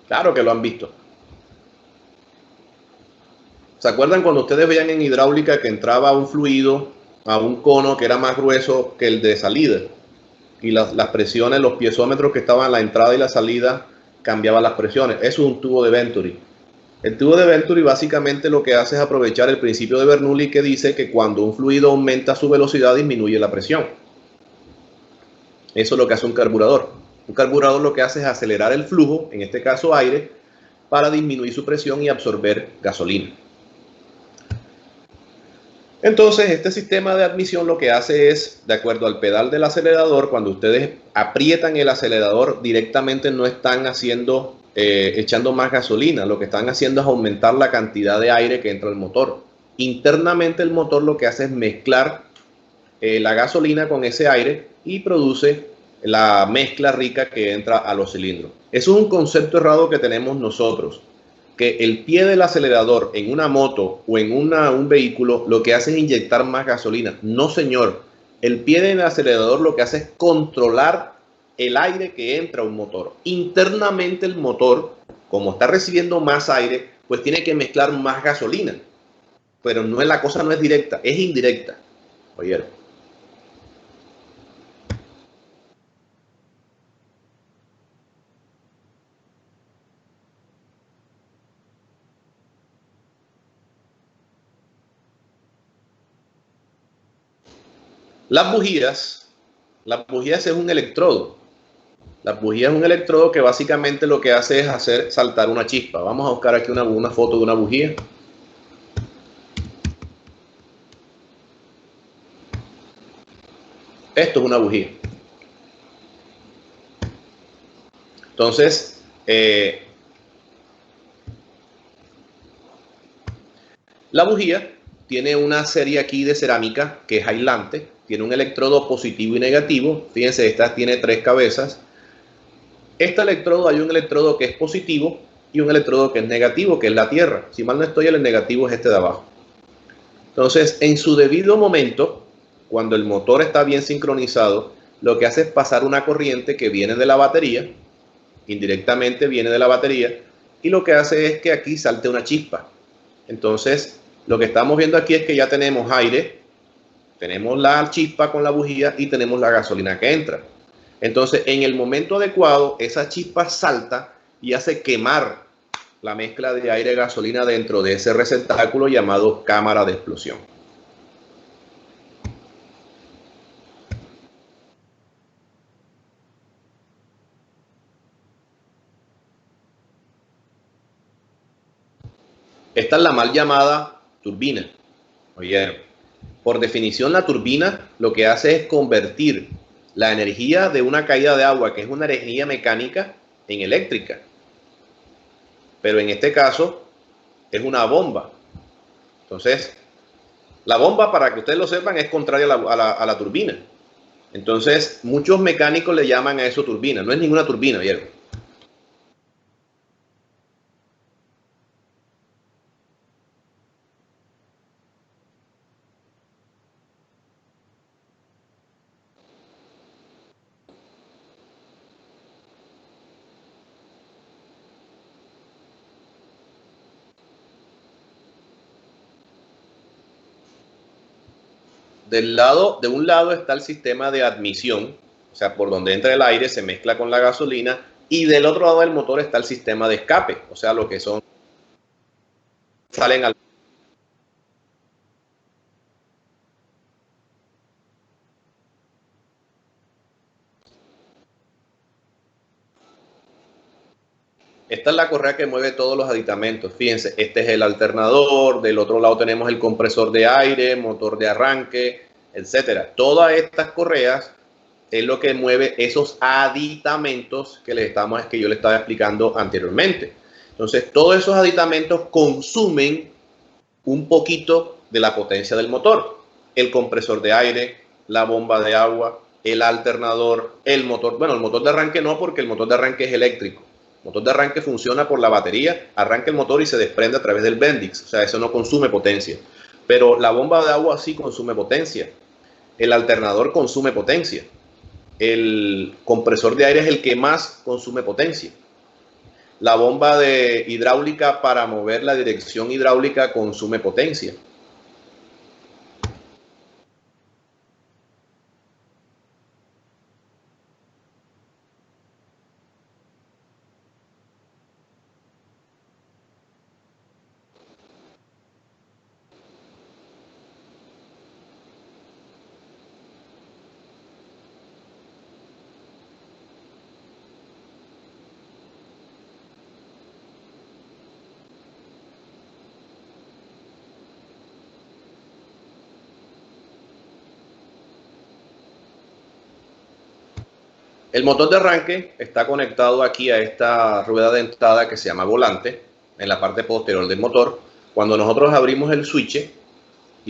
Claro que lo han visto. ¿Se acuerdan cuando ustedes veían en hidráulica que entraba un fluido a un cono que era más grueso que el de salida? y las presiones, los piezómetros que estaban en la entrada y la salida cambiaban las presiones. Eso es un tubo de Venturi. El tubo de Venturi básicamente lo que hace es aprovechar el principio de Bernoulli, que dice que cuando un fluido aumenta su velocidad disminuye la presión. Eso es lo que hace un carburador. Un carburador lo que hace es acelerar el flujo, en este caso aire, para disminuir su presión y absorber gasolina. Entonces, este sistema de admisión lo que hace es, de acuerdo al pedal del acelerador, cuando ustedes aprietan el acelerador, directamente no están echando más gasolina. Lo que están haciendo es aumentar la cantidad de aire que entra al motor. Internamente el motor lo que hace es mezclar la gasolina con ese aire y produce la mezcla rica que entra a los cilindros. Eso es un concepto errado que tenemos nosotros, que el pie del acelerador en una moto o en un vehículo lo que hace es inyectar más gasolina. No, señor. El pie del acelerador lo que hace es controlar el aire que entra a un motor. Internamente el motor, como está recibiendo más aire, pues tiene que mezclar más gasolina. Pero la cosa no es directa, es indirecta. ¿Oyeron? Las bujías es un electrodo. Las bujías es un electrodo que básicamente lo que hace es hacer saltar una chispa. Vamos a buscar aquí una foto de una bujía. Esto es una bujía. Entonces, la bujía tiene una serie aquí de cerámica que es aislante. Tiene un electrodo positivo y negativo. Fíjense, esta tiene 3 cabezas. Este electrodo, hay un electrodo que es positivo y un electrodo que es negativo, que es la tierra. Si mal no estoy, el negativo es este de abajo. Entonces, en su debido momento, cuando el motor está bien sincronizado, lo que hace es pasar una corriente que viene de la batería, indirectamente viene de la batería, y lo que hace es que aquí salte una chispa. Entonces, lo que estamos viendo aquí es que ya tenemos aire, tenemos la chispa con la bujía y tenemos la gasolina que entra. Entonces, en el momento adecuado, esa chispa salta y hace quemar la mezcla de aire y gasolina dentro de ese receptáculo llamado cámara de explosión. Esta es la mal llamada turbina. ¿Oyeron? Por definición, la turbina lo que hace es convertir la energía de una caída de agua, que es una energía mecánica, en eléctrica. Pero en este caso es una bomba. Entonces, la bomba, para que ustedes lo sepan, es contraria a la turbina. Entonces, muchos mecánicos le llaman a eso turbina. No es ninguna turbina, ¿vieron? De un lado está el sistema de admisión, o sea, por donde entra el aire se mezcla con la gasolina, y del otro lado del motor está el sistema de escape, o sea, lo que salen al... Esta es la correa que mueve todos los aditamentos. Fíjense, este es el alternador, del otro lado tenemos el compresor de aire, motor de arranque, etcétera. Todas estas correas es lo que mueve esos aditamentos que yo les estaba explicando anteriormente. Entonces, todos esos aditamentos consumen un poquito de la potencia del motor. El compresor de aire, la bomba de agua, el alternador, el motor. Bueno, el motor de arranque no, porque el motor de arranque es eléctrico. El motor de arranque funciona por la batería, arranca el motor y se desprende a través del Bendix. O sea, eso no consume potencia. Pero la bomba de agua sí consume potencia. El alternador consume potencia. El compresor de aire es el que más consume potencia. La bomba de hidráulica para mover la dirección hidráulica consume potencia. El motor de arranque está conectado aquí a esta rueda dentada que se llama volante, en la parte posterior del motor. Cuando nosotros abrimos el switch y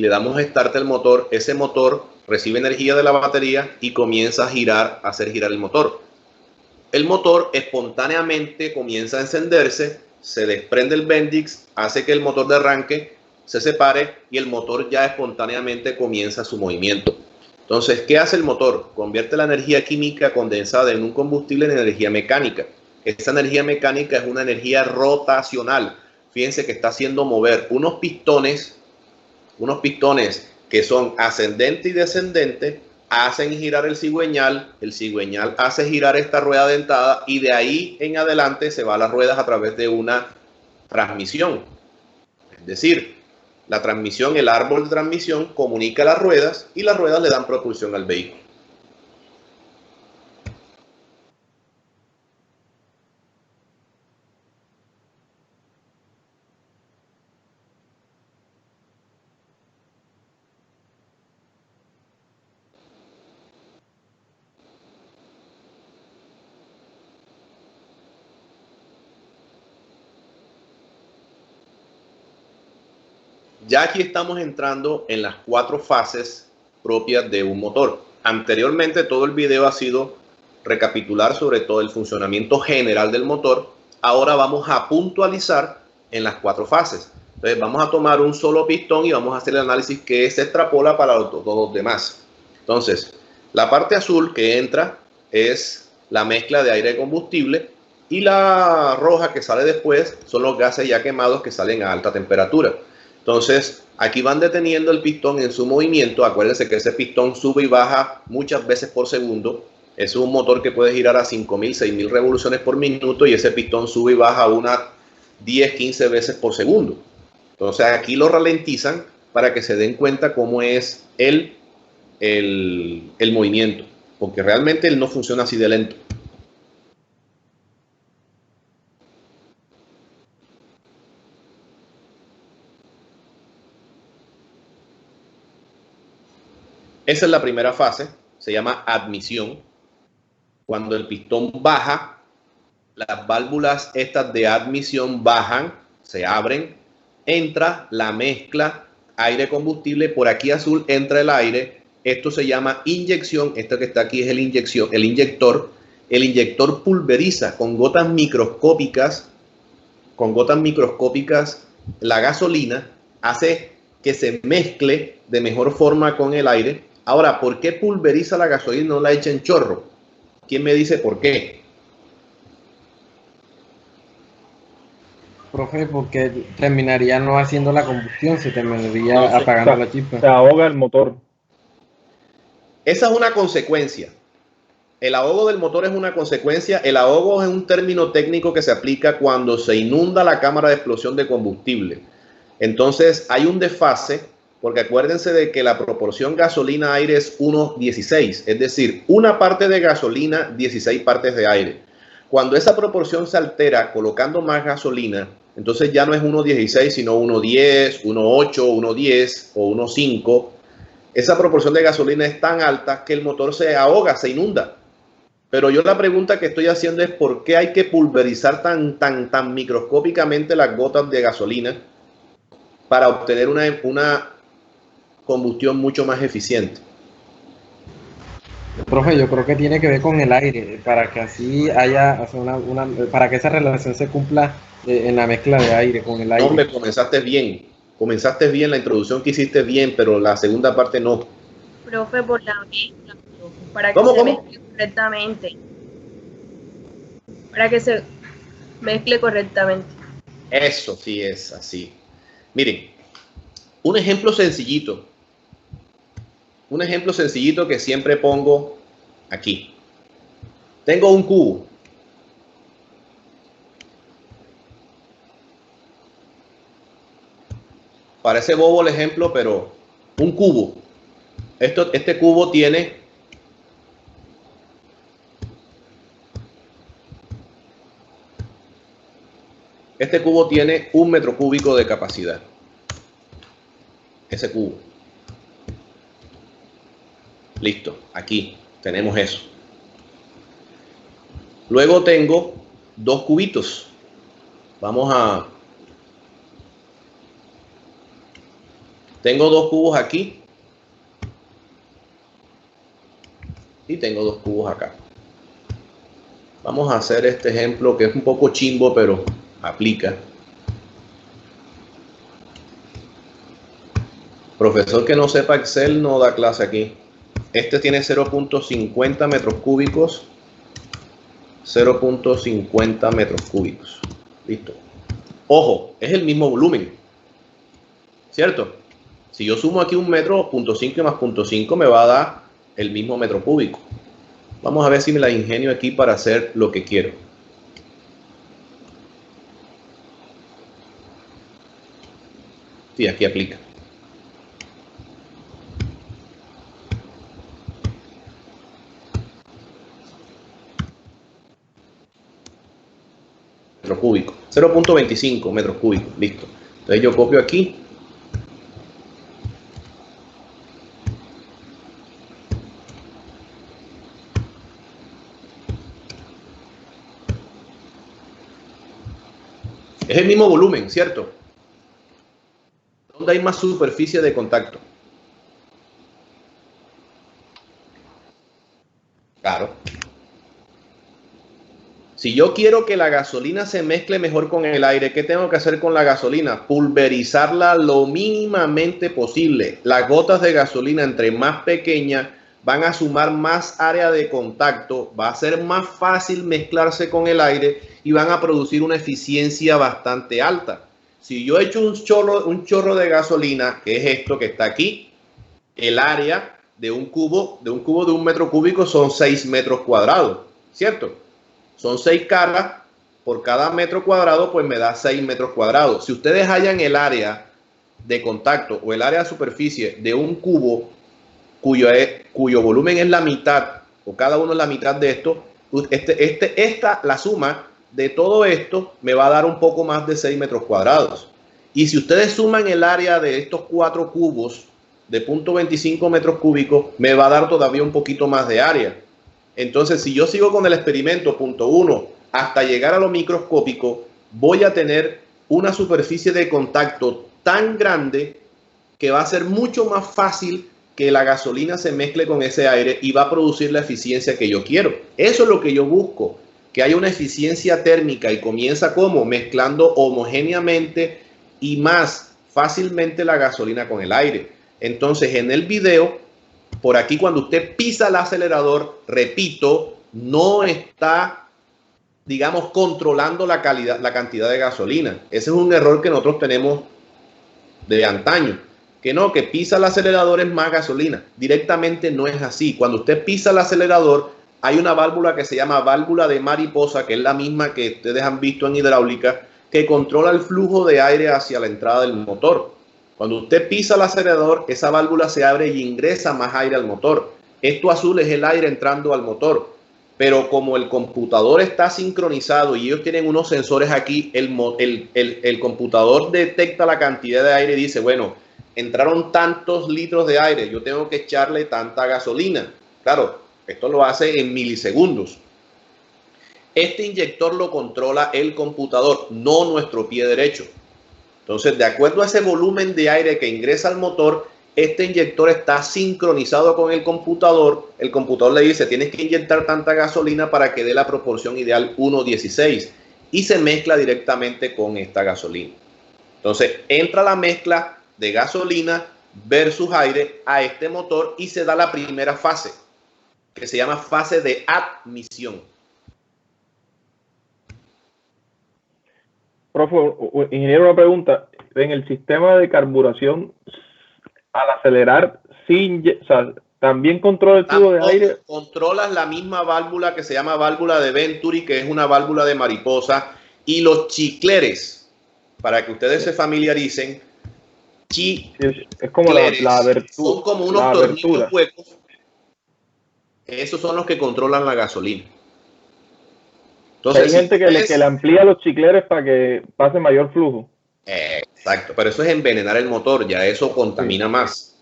le damos start al motor, ese motor recibe energía de la batería y comienza a girar, a hacer girar el motor. El motor espontáneamente comienza a encenderse, se desprende el Bendix, hace que el motor de arranque se separe y el motor ya espontáneamente comienza su movimiento. Entonces, ¿qué hace el motor? Convierte la energía química condensada en un combustible en energía mecánica. Esa energía mecánica es una energía rotacional. Fíjense que está haciendo mover unos pistones que son ascendente y descendente, hacen girar el cigüeñal hace girar esta rueda dentada y de ahí en adelante se va a las ruedas a través de una transmisión. Es decir, la transmisión, el árbol de transmisión comunica las ruedas y las ruedas le dan propulsión al vehículo. Ya aquí estamos entrando en las 4 fases propias de un motor. Anteriormente todo el video ha sido recapitular sobre todo el funcionamiento general del motor. Ahora vamos a puntualizar en las 4 fases. Entonces vamos a tomar un solo pistón y vamos a hacer el análisis que se extrapola para todos los demás. Entonces, la parte azul que entra es la mezcla de aire y combustible y la roja que sale después son los gases ya quemados que salen a alta temperatura. Entonces, aquí van deteniendo el pistón en su movimiento. Acuérdense que ese pistón sube y baja muchas veces por segundo. Es un motor que puede girar a 5.000, 6.000 revoluciones por minuto y ese pistón sube y baja unas 10, 15 veces por segundo. Entonces, aquí lo ralentizan para que se den cuenta cómo es el movimiento, porque realmente él no funciona así de lento. Esa es la primera fase, se llama admisión. Cuando el pistón baja, las válvulas estas de admisión bajan, se abren, entra la mezcla aire-combustible, por aquí azul entra el aire, esto se llama inyección, esto que está aquí es el inyector. El inyector pulveriza con gotas microscópicas la gasolina, hace que se mezcle de mejor forma con el aire. Ahora, ¿por qué pulveriza la gasolina y no la echa en chorro? ¿Quién me dice por qué? Profe, porque terminaría no haciendo la combustión, se terminaría apagando la chispa. Se ahoga el motor. Esa es una consecuencia. El ahogo del motor es una consecuencia. El ahogo es un término técnico que se aplica cuando se inunda la cámara de explosión de combustible. Entonces hay un desfase, porque acuérdense de que la proporción gasolina-aire es 1:16, es decir, una parte de gasolina, 16 partes de aire. Cuando esa proporción se altera colocando más gasolina, entonces ya no es 1:16, sino 1:10, 1:8, 1:10 o 1:5. Esa proporción de gasolina es tan alta que el motor se ahoga, se inunda. Pero yo la pregunta que estoy haciendo es ¿por qué hay que pulverizar tan microscópicamente las gotas de gasolina para obtener una combustión mucho más eficiente? Profe, yo creo que tiene que ver con el aire, para que así haya para que esa relación se cumpla en la mezcla de aire con el aire. Hombre, comenzaste bien, la introducción que hiciste bien, pero la segunda parte no. Profe, por la mezcla, para que ¿Cómo? mezcle correctamente. Para que se mezcle correctamente. Eso sí es así. Miren, un ejemplo sencillito que siempre pongo aquí. Tengo un cubo. Parece bobo el ejemplo, pero un cubo. Este cubo tiene Este cubo tiene 1 metro cúbico de capacidad. Ese cubo. Listo, aquí tenemos eso. Luego tengo 2 cubitos. Tengo 2 cubos aquí. Y tengo 2 cubos acá. Vamos a hacer este ejemplo que es un poco chimbo, pero aplica. Profesor que no sepa Excel no da clase aquí. Este tiene 0.50 metros cúbicos. 0.50 metros cúbicos. Listo. Ojo, es el mismo volumen. ¿Cierto? Si yo sumo aquí 1 metro, 0.5 más 0.5 me va a dar el mismo metro cúbico. Vamos a ver si me la ingenio aquí para hacer lo que quiero. Sí, aquí aplica. Metro cúbico. 0.25 metros cúbicos. Listo. Entonces yo copio aquí. Es el mismo volumen, ¿cierto? ¿Dónde hay más superficie de contacto? Claro. Si yo quiero que la gasolina se mezcle mejor con el aire, ¿qué tengo que hacer con la gasolina? Pulverizarla lo mínimamente posible. Las gotas de gasolina, entre más pequeñas, van a sumar más área de contacto, va a ser más fácil mezclarse con el aire y van a producir una eficiencia bastante alta. Si yo echo un chorro de gasolina, que es esto que está aquí, el área de un cubo de 1 metro cúbico son 6 metros cuadrados, ¿cierto? Son 6 caras por cada metro cuadrado, pues me da 6 metros cuadrados. Si ustedes hallan el área de contacto o el área de superficie de un cubo cuyo volumen es la mitad, o cada uno es la mitad de esto, la suma de todo esto me va a dar un poco más de 6 metros cuadrados. Y si ustedes suman el área de estos 4 cubos de 0.25 metros cúbicos, me va a dar todavía un poquito más de área. Entonces, si yo sigo con el experimento punto 1 hasta llegar a lo microscópico, voy a tener una superficie de contacto tan grande que va a ser mucho más fácil que la gasolina se mezcle con ese aire y va a producir la eficiencia que yo quiero. Eso es lo que yo busco, que haya una eficiencia térmica, y comienza como mezclando homogéneamente y más fácilmente la gasolina con el aire. Entonces, en el video, por aquí, cuando usted pisa el acelerador, repito, no está, digamos, controlando la cantidad de gasolina. Ese es un error que nosotros tenemos de antaño. Que pisa el acelerador es más gasolina. Directamente no es así. Cuando usted pisa el acelerador, hay una válvula que se llama válvula de mariposa, que es la misma que ustedes han visto en hidráulica, que controla el flujo de aire hacia la entrada del motor. Cuando usted pisa el acelerador, esa válvula se abre y ingresa más aire al motor. Esto azul es el aire entrando al motor. Pero como el computador está sincronizado y ellos tienen unos sensores aquí, el computador detecta la cantidad de aire y dice, bueno, entraron tantos litros de aire, yo tengo que echarle tanta gasolina. Claro, esto lo hace en milisegundos. Este inyector lo controla el computador, no nuestro pie derecho. Entonces, de acuerdo a ese volumen de aire que ingresa al motor, este inyector está sincronizado con el computador. El computador le dice, tienes que inyectar tanta gasolina para que dé la proporción ideal 1:16. Y se mezcla directamente con esta gasolina. Entonces, entra la mezcla de gasolina versus aire a este motor y se da la primera fase, que se llama fase de admisión. Profe, ingeniero, una pregunta. En el sistema de carburación, al acelerar, ¿también controla el flujo de aire? Controlas la misma válvula que se llama válvula de Venturi, que es una válvula de mariposa, y los chicleres, para que ustedes se familiaricen, es como la abertura. Son como unos tornillos huecos. Esos son los que controlan la gasolina. Entonces, hay gente que le amplía los chicleres para que pase mayor flujo. Exacto, pero eso es envenenar el motor, ya eso contamina más.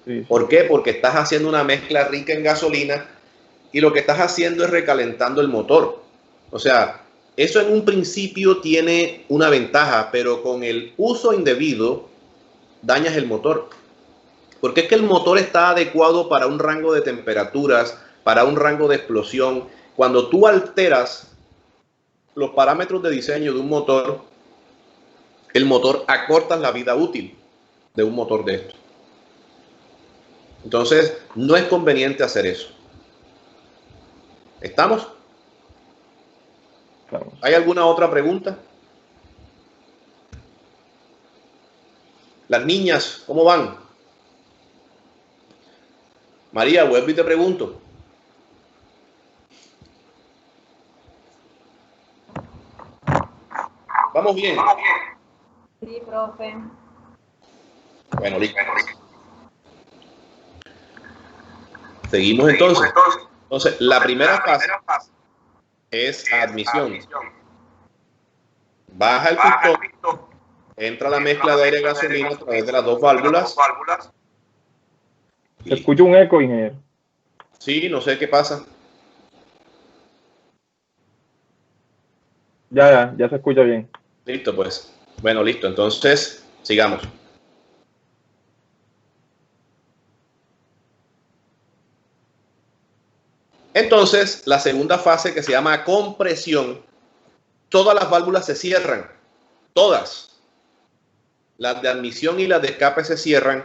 Sí. ¿Por qué? Porque estás haciendo una mezcla rica en gasolina y lo que estás haciendo es recalentando el motor. O sea, eso en un principio tiene una ventaja, pero con el uso indebido dañas el motor. Porque es que el motor está adecuado para un rango de temperaturas, para un rango de explosión. Cuando tú alteras los parámetros de diseño de un motor, el motor acorta la vida útil de un motor de esto. Entonces, no es conveniente hacer eso. ¿Estamos? ¿Hay alguna otra pregunta? Las niñas, ¿cómo van? María, vuelvo y te pregunto. ¿Vamos bien? Sí, profe. Bueno, listo. Seguimos entonces. Entonces, la primera fase es admisión. Baja el pistón, entra la mezcla de aire y gasolina a través de las dos válvulas. Se escucha un eco, ingeniero. Sí, no sé qué pasa. Ya se escucha bien. Listo, pues. Bueno, listo. Entonces, sigamos. Entonces, la segunda fase, que se llama compresión, todas las válvulas se cierran. Todas. Las de admisión y las de escape se cierran.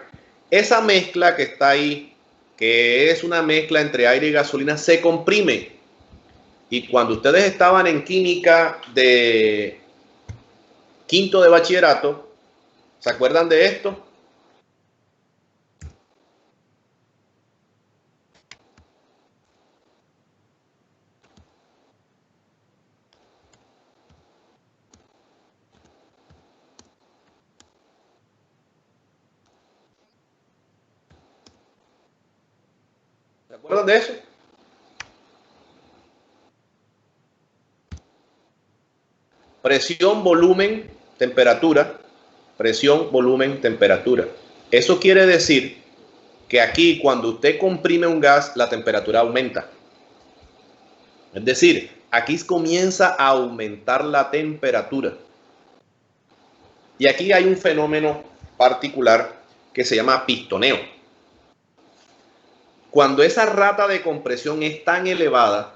Esa mezcla que está ahí, que es una mezcla entre aire y gasolina, se comprime. Y cuando ustedes estaban en química de quinto de bachillerato, ¿se acuerdan de esto? ¿Se acuerdan de eso? Presión, volumen, temperatura. Presión, volumen, temperatura. Eso quiere decir que aquí, cuando usted comprime un gas, la temperatura aumenta. Es decir, aquí comienza a aumentar la temperatura. Y aquí hay un fenómeno particular que se llama pistoneo. Cuando esa rata de compresión es tan elevada,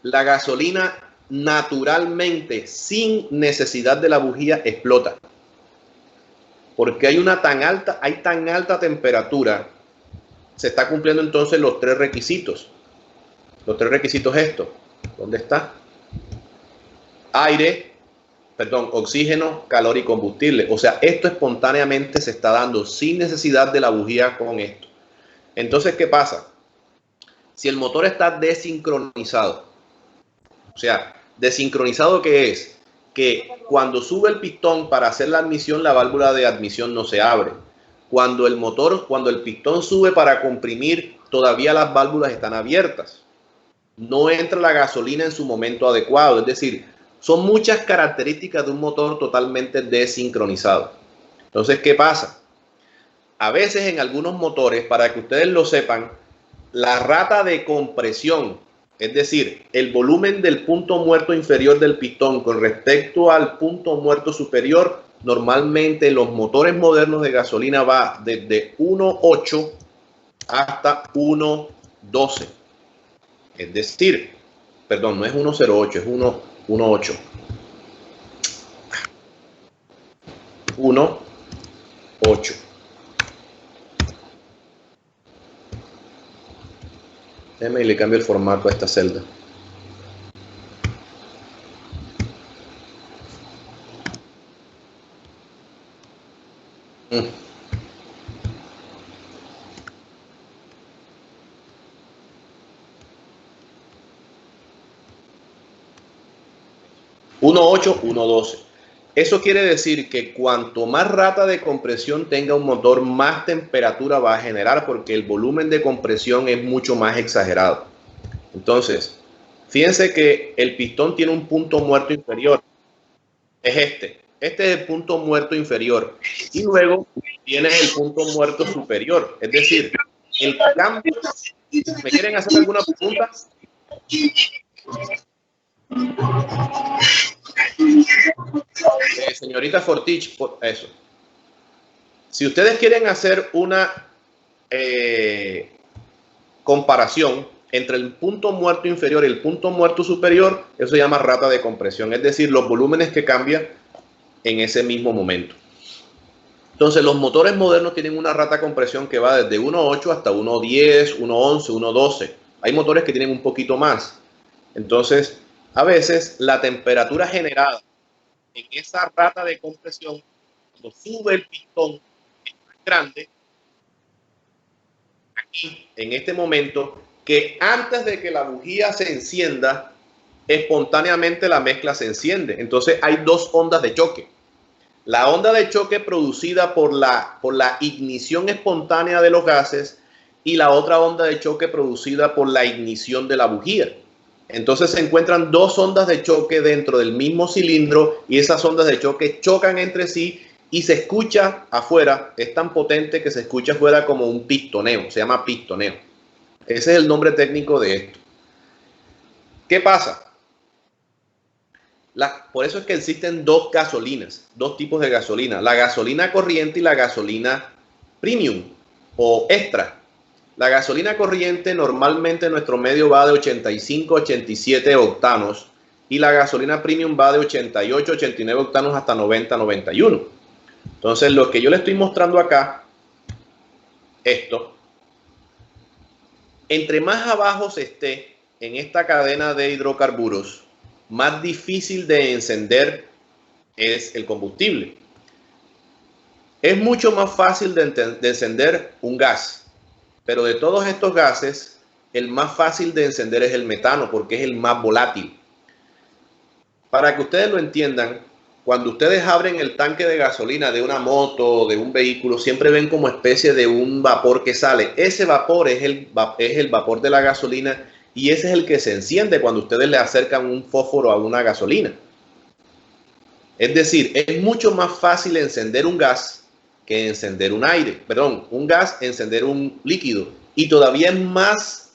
la gasolina naturalmente, sin necesidad de la bujía, explota. Porque hay tan alta temperatura, se está cumpliendo entonces los tres requisitos. Los tres requisitos estos. ¿Dónde está? Oxígeno, calor y combustible. O sea, esto espontáneamente se está dando sin necesidad de la bujía con esto. Entonces, ¿qué pasa? Si el motor está desincronizado, o sea, desincronizado, ¿qué es? Que cuando sube el pistón para hacer la admisión, la válvula de admisión no se abre. Cuando el pistón sube para comprimir, todavía las válvulas están abiertas. No entra la gasolina en su momento adecuado. Es decir, son muchas características de un motor totalmente desincronizado. Entonces, ¿qué pasa? A veces en algunos motores, para que ustedes lo sepan, la rata de compresión, es decir, el volumen del punto muerto inferior del pistón con respecto al punto muerto superior, normalmente en los motores modernos de gasolina va desde 1.8 hasta 1.12. Es decir, perdón, no es 1.08, es 1.8. 1.8. Déjame y le cambio el formato a esta celda. Mm. 1.8, 1.12. Eso quiere decir que cuanto más rata de compresión tenga un motor, más temperatura va a generar, porque el volumen de compresión es mucho más exagerado. Entonces, fíjense que el pistón tiene un punto muerto inferior. Es este. Este es el punto muerto inferior. Y luego viene el punto muerto superior. Es decir, el cambio... ¿Me quieren hacer alguna pregunta? Señorita Fortich, eso. Si ustedes quieren hacer una comparación entre el punto muerto inferior y el punto muerto superior, eso se llama rata de compresión, es decir, los volúmenes que cambian en ese mismo momento. Entonces, los motores modernos tienen una rata de compresión que va desde 1.8 hasta 1.10, 1.11, 1.12. Hay motores que tienen un poquito más. Entonces, a veces la temperatura generada en esa rata de compresión, cuando sube el pistón, es más grande aquí, en este momento, que antes de que la bujía se encienda, espontáneamente la mezcla se enciende. Entonces hay dos ondas de choque. La onda de choque producida por la ignición espontánea de los gases y la otra onda de choque producida por la ignición de la bujía. Entonces se encuentran dos ondas de choque dentro del mismo cilindro y esas ondas de choque chocan entre sí y se escucha afuera, es tan potente que se escucha afuera como un pistoneo, se llama pistoneo. Ese es el nombre técnico de esto. ¿Qué pasa? Por eso es que existen dos gasolinas, dos tipos de gasolina, la gasolina corriente y la gasolina premium o extra. La gasolina corriente normalmente en nuestro medio va de 85 a 87 octanos y la gasolina premium va de 88 a 89 octanos hasta 90 a 91. Entonces, lo que yo le estoy mostrando acá, esto, entre más abajo se esté en esta cadena de hidrocarburos, más difícil de encender es el combustible. Es mucho más fácil de encender un gas, pero de todos estos gases, el más fácil de encender es el metano, porque es el más volátil. Para que ustedes lo entiendan, cuando ustedes abren el tanque de gasolina de una moto o de un vehículo, siempre ven como especie de un vapor que sale. Ese vapor es el vapor de la gasolina y ese es el que se enciende cuando ustedes le acercan un fósforo a una gasolina. Es decir, es mucho más fácil encender un gas que encender un aire. Perdón, un gas, encender un líquido. Y todavía es más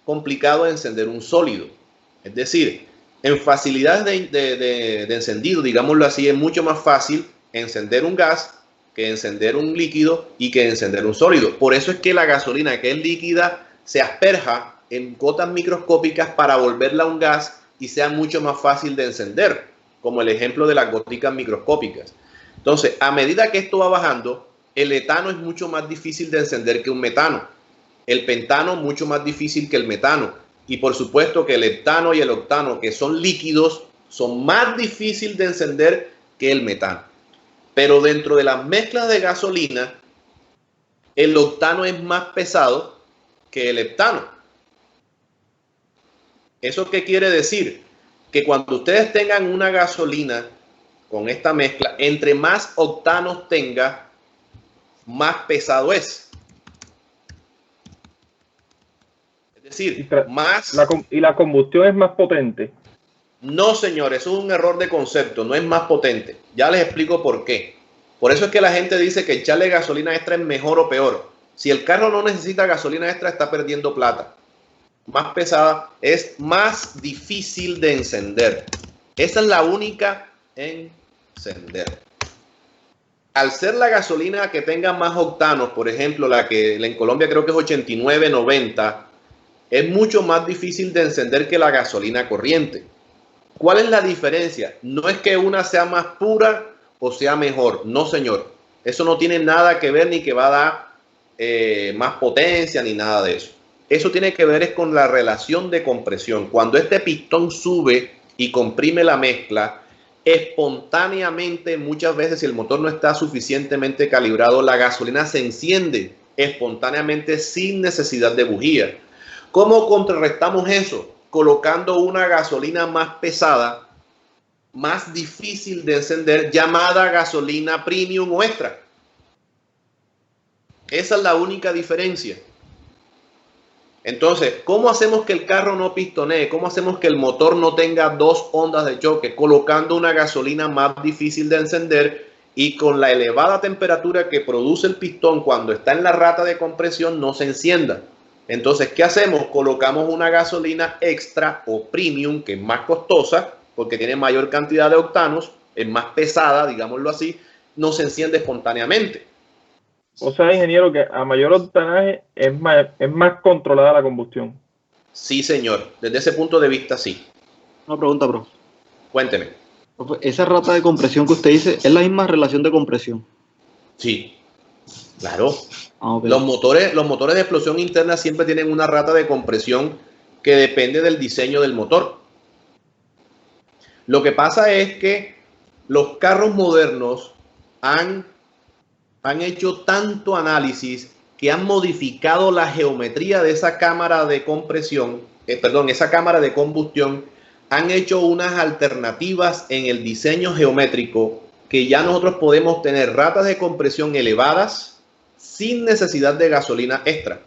complicado encender un sólido. Es decir, en facilidad de encendido, digámoslo así, es mucho más fácil encender un gas que encender un líquido y que encender un sólido. Por eso es que la gasolina que es líquida se asperja en gotas microscópicas para volverla a un gas y sea mucho más fácil de encender, como el ejemplo de las goticas microscópicas. Entonces, a medida que esto va bajando, el etano es mucho más difícil de encender que un metano. El pentano mucho más difícil que el metano. Y por supuesto que el heptano y el octano, que son líquidos, son más difíciles de encender que el metano. Pero dentro de las mezclas de gasolina, el octano es más pesado que el heptano. ¿Eso qué quiere decir? Que cuando ustedes tengan una gasolina con esta mezcla, entre más octanos tenga, más pesado es. Es decir, más... ¿Y la combustión es más potente? No, señor, eso es un error de concepto, no es más potente. Ya les explico por qué. Por eso es que la gente dice que echarle gasolina extra es mejor o peor. Si el carro no necesita gasolina extra, está perdiendo plata. Más pesada, es más difícil de encender. Esa es la única encender. Al ser la gasolina que tenga más octanos, por ejemplo, la que en Colombia creo que es 89, 90, es mucho más difícil de encender que la gasolina corriente. ¿Cuál es la diferencia? No es que una sea más pura o sea mejor. No, señor. Eso no tiene nada que ver ni que va a dar más potencia ni nada de eso. Eso tiene que ver es con la relación de compresión. Cuando este pistón sube y comprime la mezcla, espontáneamente, muchas veces si el motor no está suficientemente calibrado, la gasolina se enciende espontáneamente sin necesidad de bujía. ¿Cómo contrarrestamos eso? Colocando una gasolina más pesada, más difícil de encender, llamada gasolina premium o extra. Esa es la única diferencia. Entonces, ¿cómo hacemos que el carro no pistonee? ¿Cómo hacemos que el motor no tenga dos ondas de choque? Colocando una gasolina más difícil de encender y con la elevada temperatura que produce el pistón cuando está en la rata de compresión no se encienda. Entonces, ¿qué hacemos? Colocamos una gasolina extra o premium, que es más costosa, porque tiene mayor cantidad de octanos, es más pesada, digámoslo así, no se enciende espontáneamente. O sea, ingeniero, que a mayor octanaje es más controlada la combustión. Sí, señor. Desde ese punto de vista, sí. Una pregunta, bro. Cuénteme. Profe, esa rata de compresión que usted dice, ¿es la misma relación de compresión? Sí, claro. Ah, ok. Los motores de explosión interna siempre tienen una rata de compresión que depende del diseño del motor. Lo que pasa es que los carros modernos han hecho tanto análisis que han modificado la geometría de esa cámara de compresión, esa cámara de combustión, han hecho unas alternativas en el diseño geométrico que ya nosotros podemos tener ratas de compresión elevadas sin necesidad de gasolina extra.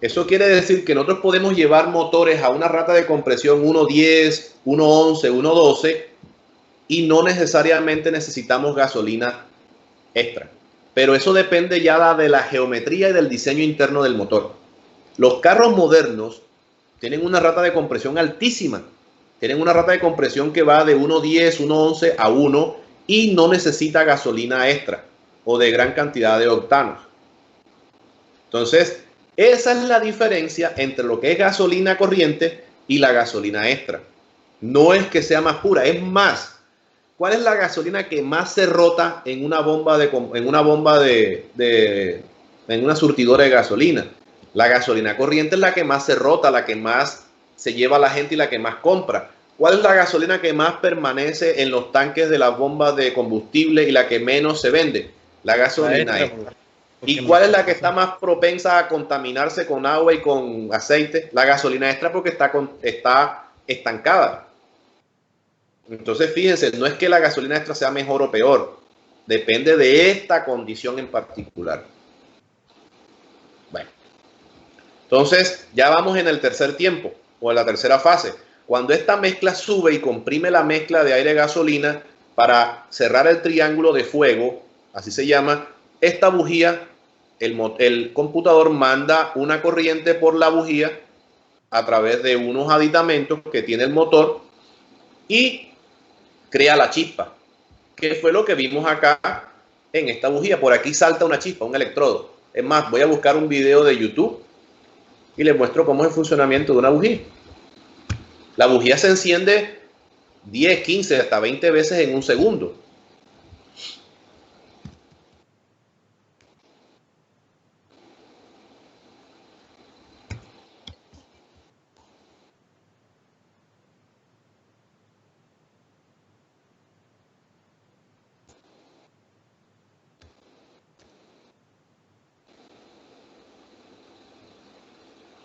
Eso quiere decir que nosotros podemos llevar motores a una rata de compresión 1.10, 1.11, 1.12 y no necesariamente necesitamos gasolina extra. Pero eso depende ya de la geometría y del diseño interno del motor. Los carros modernos tienen una rata de compresión altísima. Tienen una rata de compresión que va de 1.10, 1.11 a 1 y no necesita gasolina extra o de gran cantidad de octanos. Entonces, esa es la diferencia entre lo que es gasolina corriente y la gasolina extra. No es que sea más pura, es más. ¿Cuál es la gasolina que más se rota en una en una surtidora de gasolina? La gasolina corriente es la que más se rota, la que más se lleva la gente y la que más compra. ¿Cuál es la gasolina que más permanece en los tanques de las bombas de combustible y la que menos se vende? La gasolina extra. ¿Y cuál es la que está más propensa a contaminarse con agua y con aceite? La gasolina extra, porque está estancada. Entonces, fíjense, no es que la gasolina extra sea mejor o peor. Depende de esta condición en particular. Bueno. Entonces, ya vamos en el tercer tiempo, o en la tercera fase. Cuando esta mezcla sube y comprime la mezcla de aire-gasolina para cerrar el triángulo de fuego, así se llama, esta bujía, el computador manda una corriente por la bujía a través de unos aditamentos que tiene el motor y crea la chispa, que fue lo que vimos acá en esta bujía. Por aquí salta una chispa, un electrodo. Es más, voy a buscar un video de YouTube y les muestro cómo es el funcionamiento de una bujía. La bujía se enciende 10, 15, hasta 20 veces en un segundo.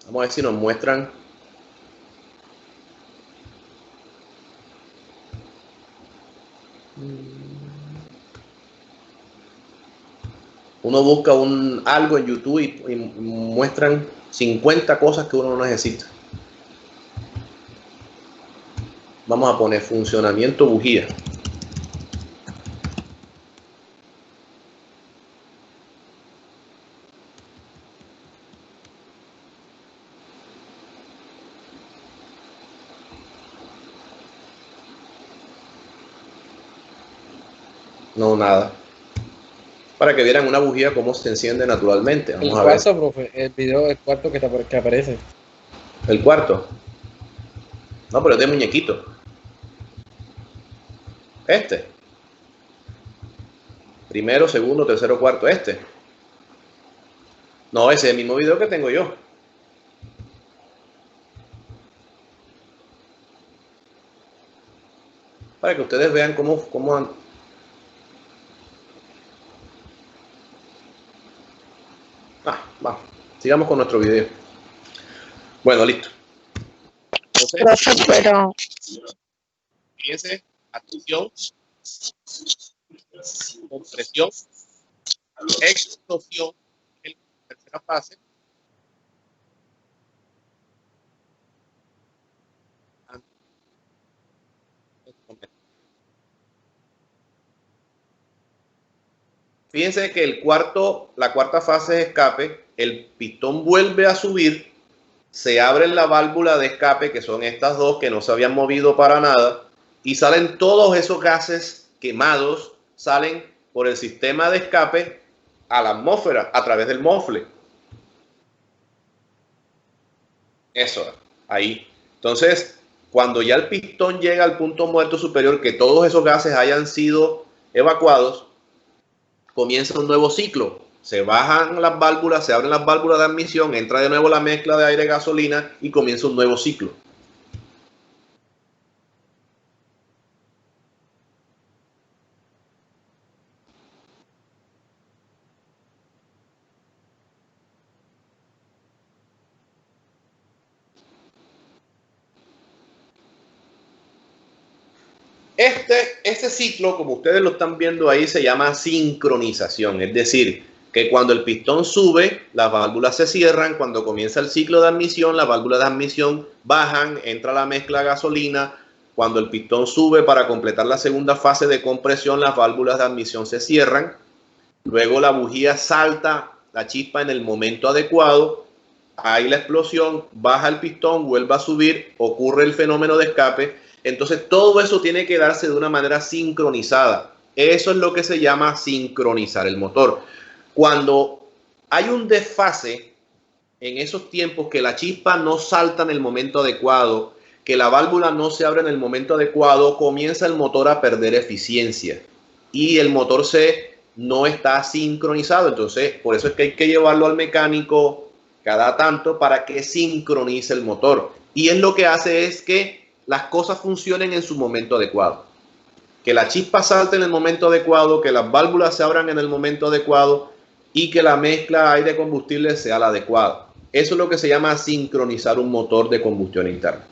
Vamos a ver si nos muestran. Uno busca algo en YouTube y muestran 50 cosas que uno no necesita. Vamos a poner funcionamiento bujía. No, nada. Para que vieran una bujía cómo se enciende naturalmente. Vamos a ver. El cuarto, profe, el video del cuarto que aparece. El cuarto. No, pero es de muñequito. Este. Primero, segundo, tercero, cuarto. Este. No, ese es el mismo video que tengo yo. Para que ustedes vean cómo han... Vamos, sigamos con nuestro video. Bueno, listo. Entonces, pero fíjense, atención, compresión, explosión, en la tercera fase. Fíjense que la cuarta fase de escape el pistón vuelve a subir, se abre la válvula de escape, que son estas dos que no se habían movido para nada, y salen todos esos gases quemados, salen por el sistema de escape a la atmósfera a través del mofle. Eso, ahí. Entonces, cuando ya el pistón llega al punto muerto superior, que todos esos gases hayan sido evacuados, comienza un nuevo ciclo. Se bajan las válvulas, se abren las válvulas de admisión, entra de nuevo la mezcla de aire-gasolina y comienza un nuevo ciclo. Este ciclo, como ustedes lo están viendo ahí, se llama sincronización. Es decir, que cuando el pistón sube, las válvulas se cierran. Cuando comienza el ciclo de admisión, las válvulas de admisión bajan, entra la mezcla de gasolina. Cuando el pistón sube para completar la segunda fase de compresión, las válvulas de admisión se cierran. Luego la bujía salta la chispa en el momento adecuado. Hay la explosión, baja el pistón, vuelve a subir, ocurre el fenómeno de escape. Entonces todo eso tiene que darse de una manera sincronizada. Eso es lo que se llama sincronizar el motor. Cuando hay un desfase en esos tiempos, que la chispa no salta en el momento adecuado, que la válvula no se abre en el momento adecuado, comienza el motor a perder eficiencia y el motor no está sincronizado. Entonces, por eso es que hay que llevarlo al mecánico cada tanto para que sincronice el motor. Y es lo que hace es que las cosas funcionen en su momento adecuado. Que la chispa salte en el momento adecuado, que las válvulas se abran en el momento adecuado y que la mezcla aire-combustible sea la adecuada. Eso es lo que se llama sincronizar un motor de combustión interna.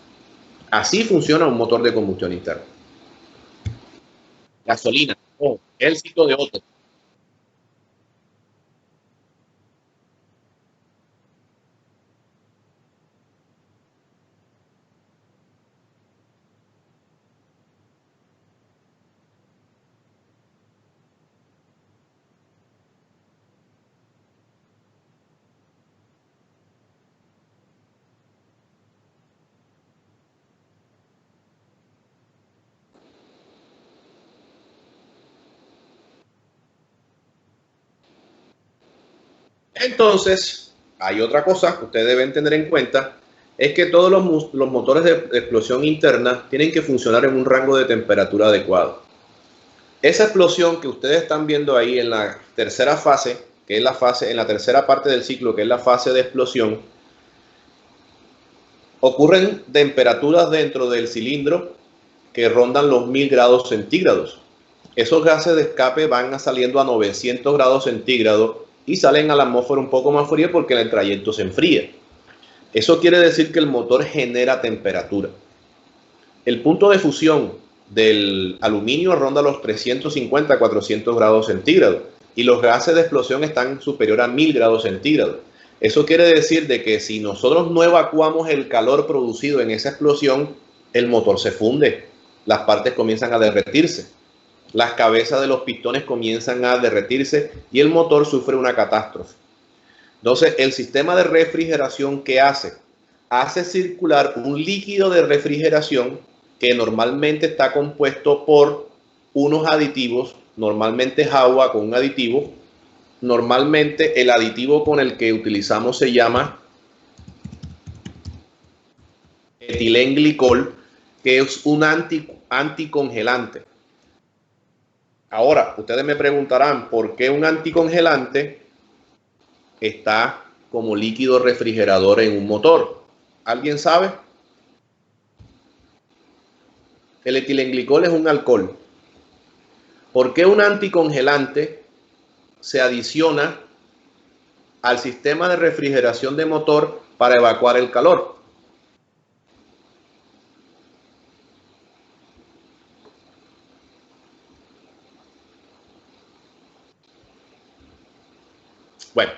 Así funciona un motor de combustión interna. Gasolina, el ciclo de Otto. Entonces, hay otra cosa que ustedes deben tener en cuenta, es que todos los motores de explosión interna tienen que funcionar en un rango de temperatura adecuado. Esa explosión que ustedes están viendo ahí en la tercera fase, que es la fase, en la tercera parte del ciclo, que es la fase de explosión, ocurren temperaturas dentro del cilindro que rondan los 1000 grados centígrados. Esos gases de escape van saliendo a 900 grados centígrados y salen a la atmósfera un poco más fría porque el trayecto se enfría. Eso quiere decir que el motor genera temperatura. El punto de fusión del aluminio ronda los 350 a 400 grados centígrados y los gases de explosión están superior a 1000 grados centígrados. Eso quiere decir de que si nosotros no evacuamos el calor producido en esa explosión, el motor se funde, las partes comienzan a derretirse. Las cabezas de los pistones comienzan a derretirse y el motor sufre una catástrofe. Entonces, el sistema de refrigeración, ¿qué hace? Hace circular un líquido de refrigeración que normalmente está compuesto por unos aditivos, normalmente es agua con un aditivo. Normalmente el aditivo con el que utilizamos se llama etilenglicol, que es un anticongelante. Ahora, ustedes me preguntarán, ¿por qué un anticongelante está como líquido refrigerador en un motor? ¿Alguien sabe? El etilenglicol es un alcohol. ¿Por qué un anticongelante se adiciona al sistema de refrigeración de motor para evacuar el calor? Bueno,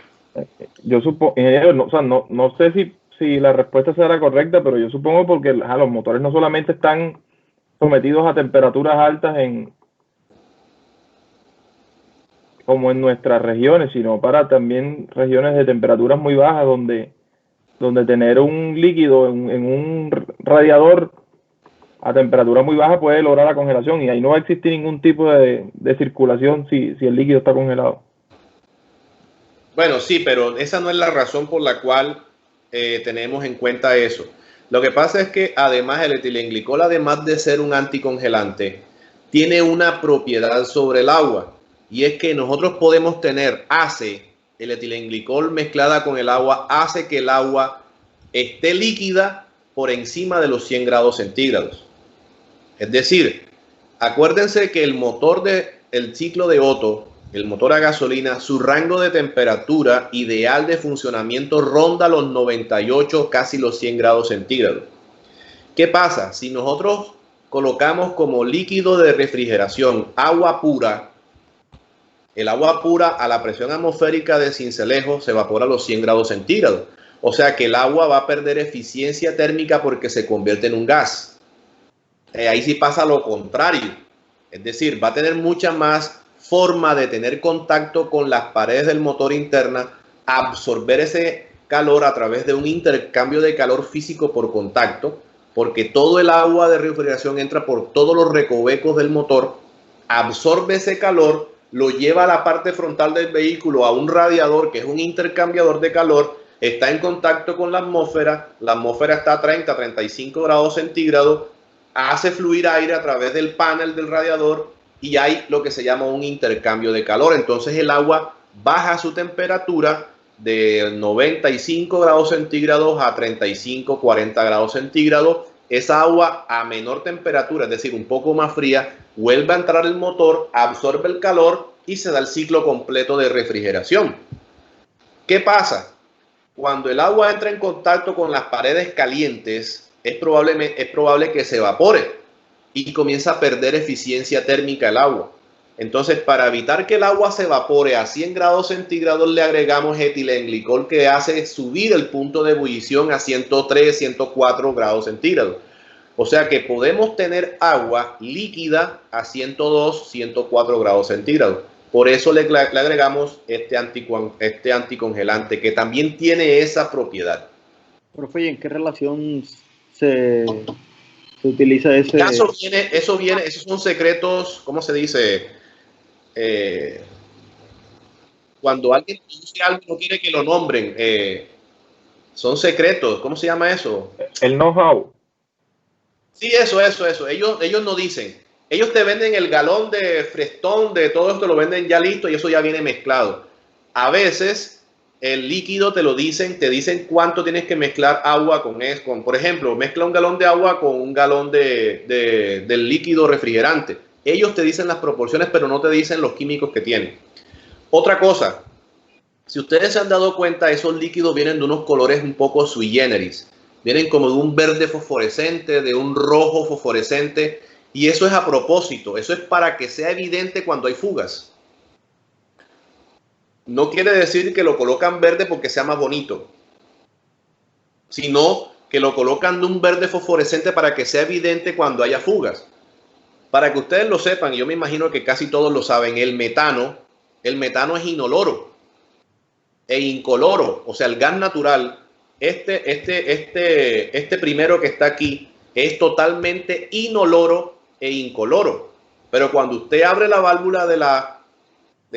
yo supongo, ingeniero, no sé si la respuesta será correcta, pero yo supongo porque los motores no solamente están sometidos a temperaturas altas como en nuestras regiones, sino para también regiones de temperaturas muy bajas donde tener un líquido en un radiador a temperatura muy baja puede lograr la congelación, y ahí no va a existir ningún tipo de circulación si el líquido está congelado. Bueno, sí, pero esa no es la razón por la cual tenemos en cuenta eso. Lo que pasa es que además el etilenglicol, además de ser un anticongelante, tiene una propiedad sobre el agua, y es que nosotros podemos tener el etilenglicol mezclada con el agua hace que el agua esté líquida por encima de los 100 grados centígrados. Es decir, acuérdense que el motor del ciclo de Otto, el motor a gasolina, su rango de temperatura ideal de funcionamiento ronda los 98, casi los 100 grados centígrados. ¿Qué pasa? Si nosotros colocamos como líquido de refrigeración agua pura, el agua pura a la presión atmosférica de Sincelejo se evapora a los 100 grados centígrados. O sea que el agua va a perder eficiencia térmica porque se convierte en un gas. Ahí sí pasa lo contrario. Es decir, va a tener mucha más forma de tener contacto con las paredes del motor interna, absorber ese calor a través de un intercambio de calor físico por contacto, porque todo el agua de refrigeración entra por todos los recovecos del motor, absorbe ese calor, lo lleva a la parte frontal del vehículo, a un radiador que es un intercambiador de calor, está en contacto con la atmósfera está a 30, 35 grados centígrados, hace fluir aire a través del panel del radiador y hay lo que se llama un intercambio de calor. Entonces el agua baja su temperatura de 95 grados centígrados a 35, 40 grados centígrados. Esa agua a menor temperatura, es decir, un poco más fría, vuelve a entrar el motor, absorbe el calor y se da el ciclo completo de refrigeración. ¿Qué pasa? Cuando el agua entra en contacto con las paredes calientes, es probable que se evapore y comienza a perder eficiencia térmica el agua. Entonces, para evitar que el agua se evapore a 100 grados centígrados, le agregamos etilenglicol que hace subir el punto de ebullición a 103, 104 grados centígrados. O sea que podemos tener agua líquida a 102, 104 grados centígrados. Por eso le agregamos este anticongelante que también tiene esa propiedad. Profe, ¿y en qué relación se utiliza ese? Esos son secretos, ¿cómo se dice? Cuando alguien dice algo no quiere que lo nombren, son secretos, ¿cómo se llama eso? El know-how. Sí, eso. Ellos no dicen. Ellos te venden el galón de Frestón, de todo esto lo venden ya listo y eso ya viene mezclado. A veces el líquido te dicen cuánto tienes que mezclar agua con, por ejemplo, mezcla un galón de agua con un galón del líquido refrigerante. Ellos te dicen las proporciones, pero no te dicen los químicos que tienen. Otra cosa, si ustedes se han dado cuenta, esos líquidos vienen de unos colores un poco sui generis. Vienen como de un verde fosforescente, de un rojo fosforescente, y eso es a propósito. Eso es para que sea evidente cuando hay fugas. No quiere decir que lo colocan verde porque sea más bonito, sino que lo colocan de un verde fosforescente para que sea evidente cuando haya fugas. Para que ustedes lo sepan, yo me imagino que casi todos lo saben, el metano es inoloro e incoloro. O sea, el gas natural, este primero que está aquí, es totalmente inoloro e incoloro. Pero cuando usted abre la válvula de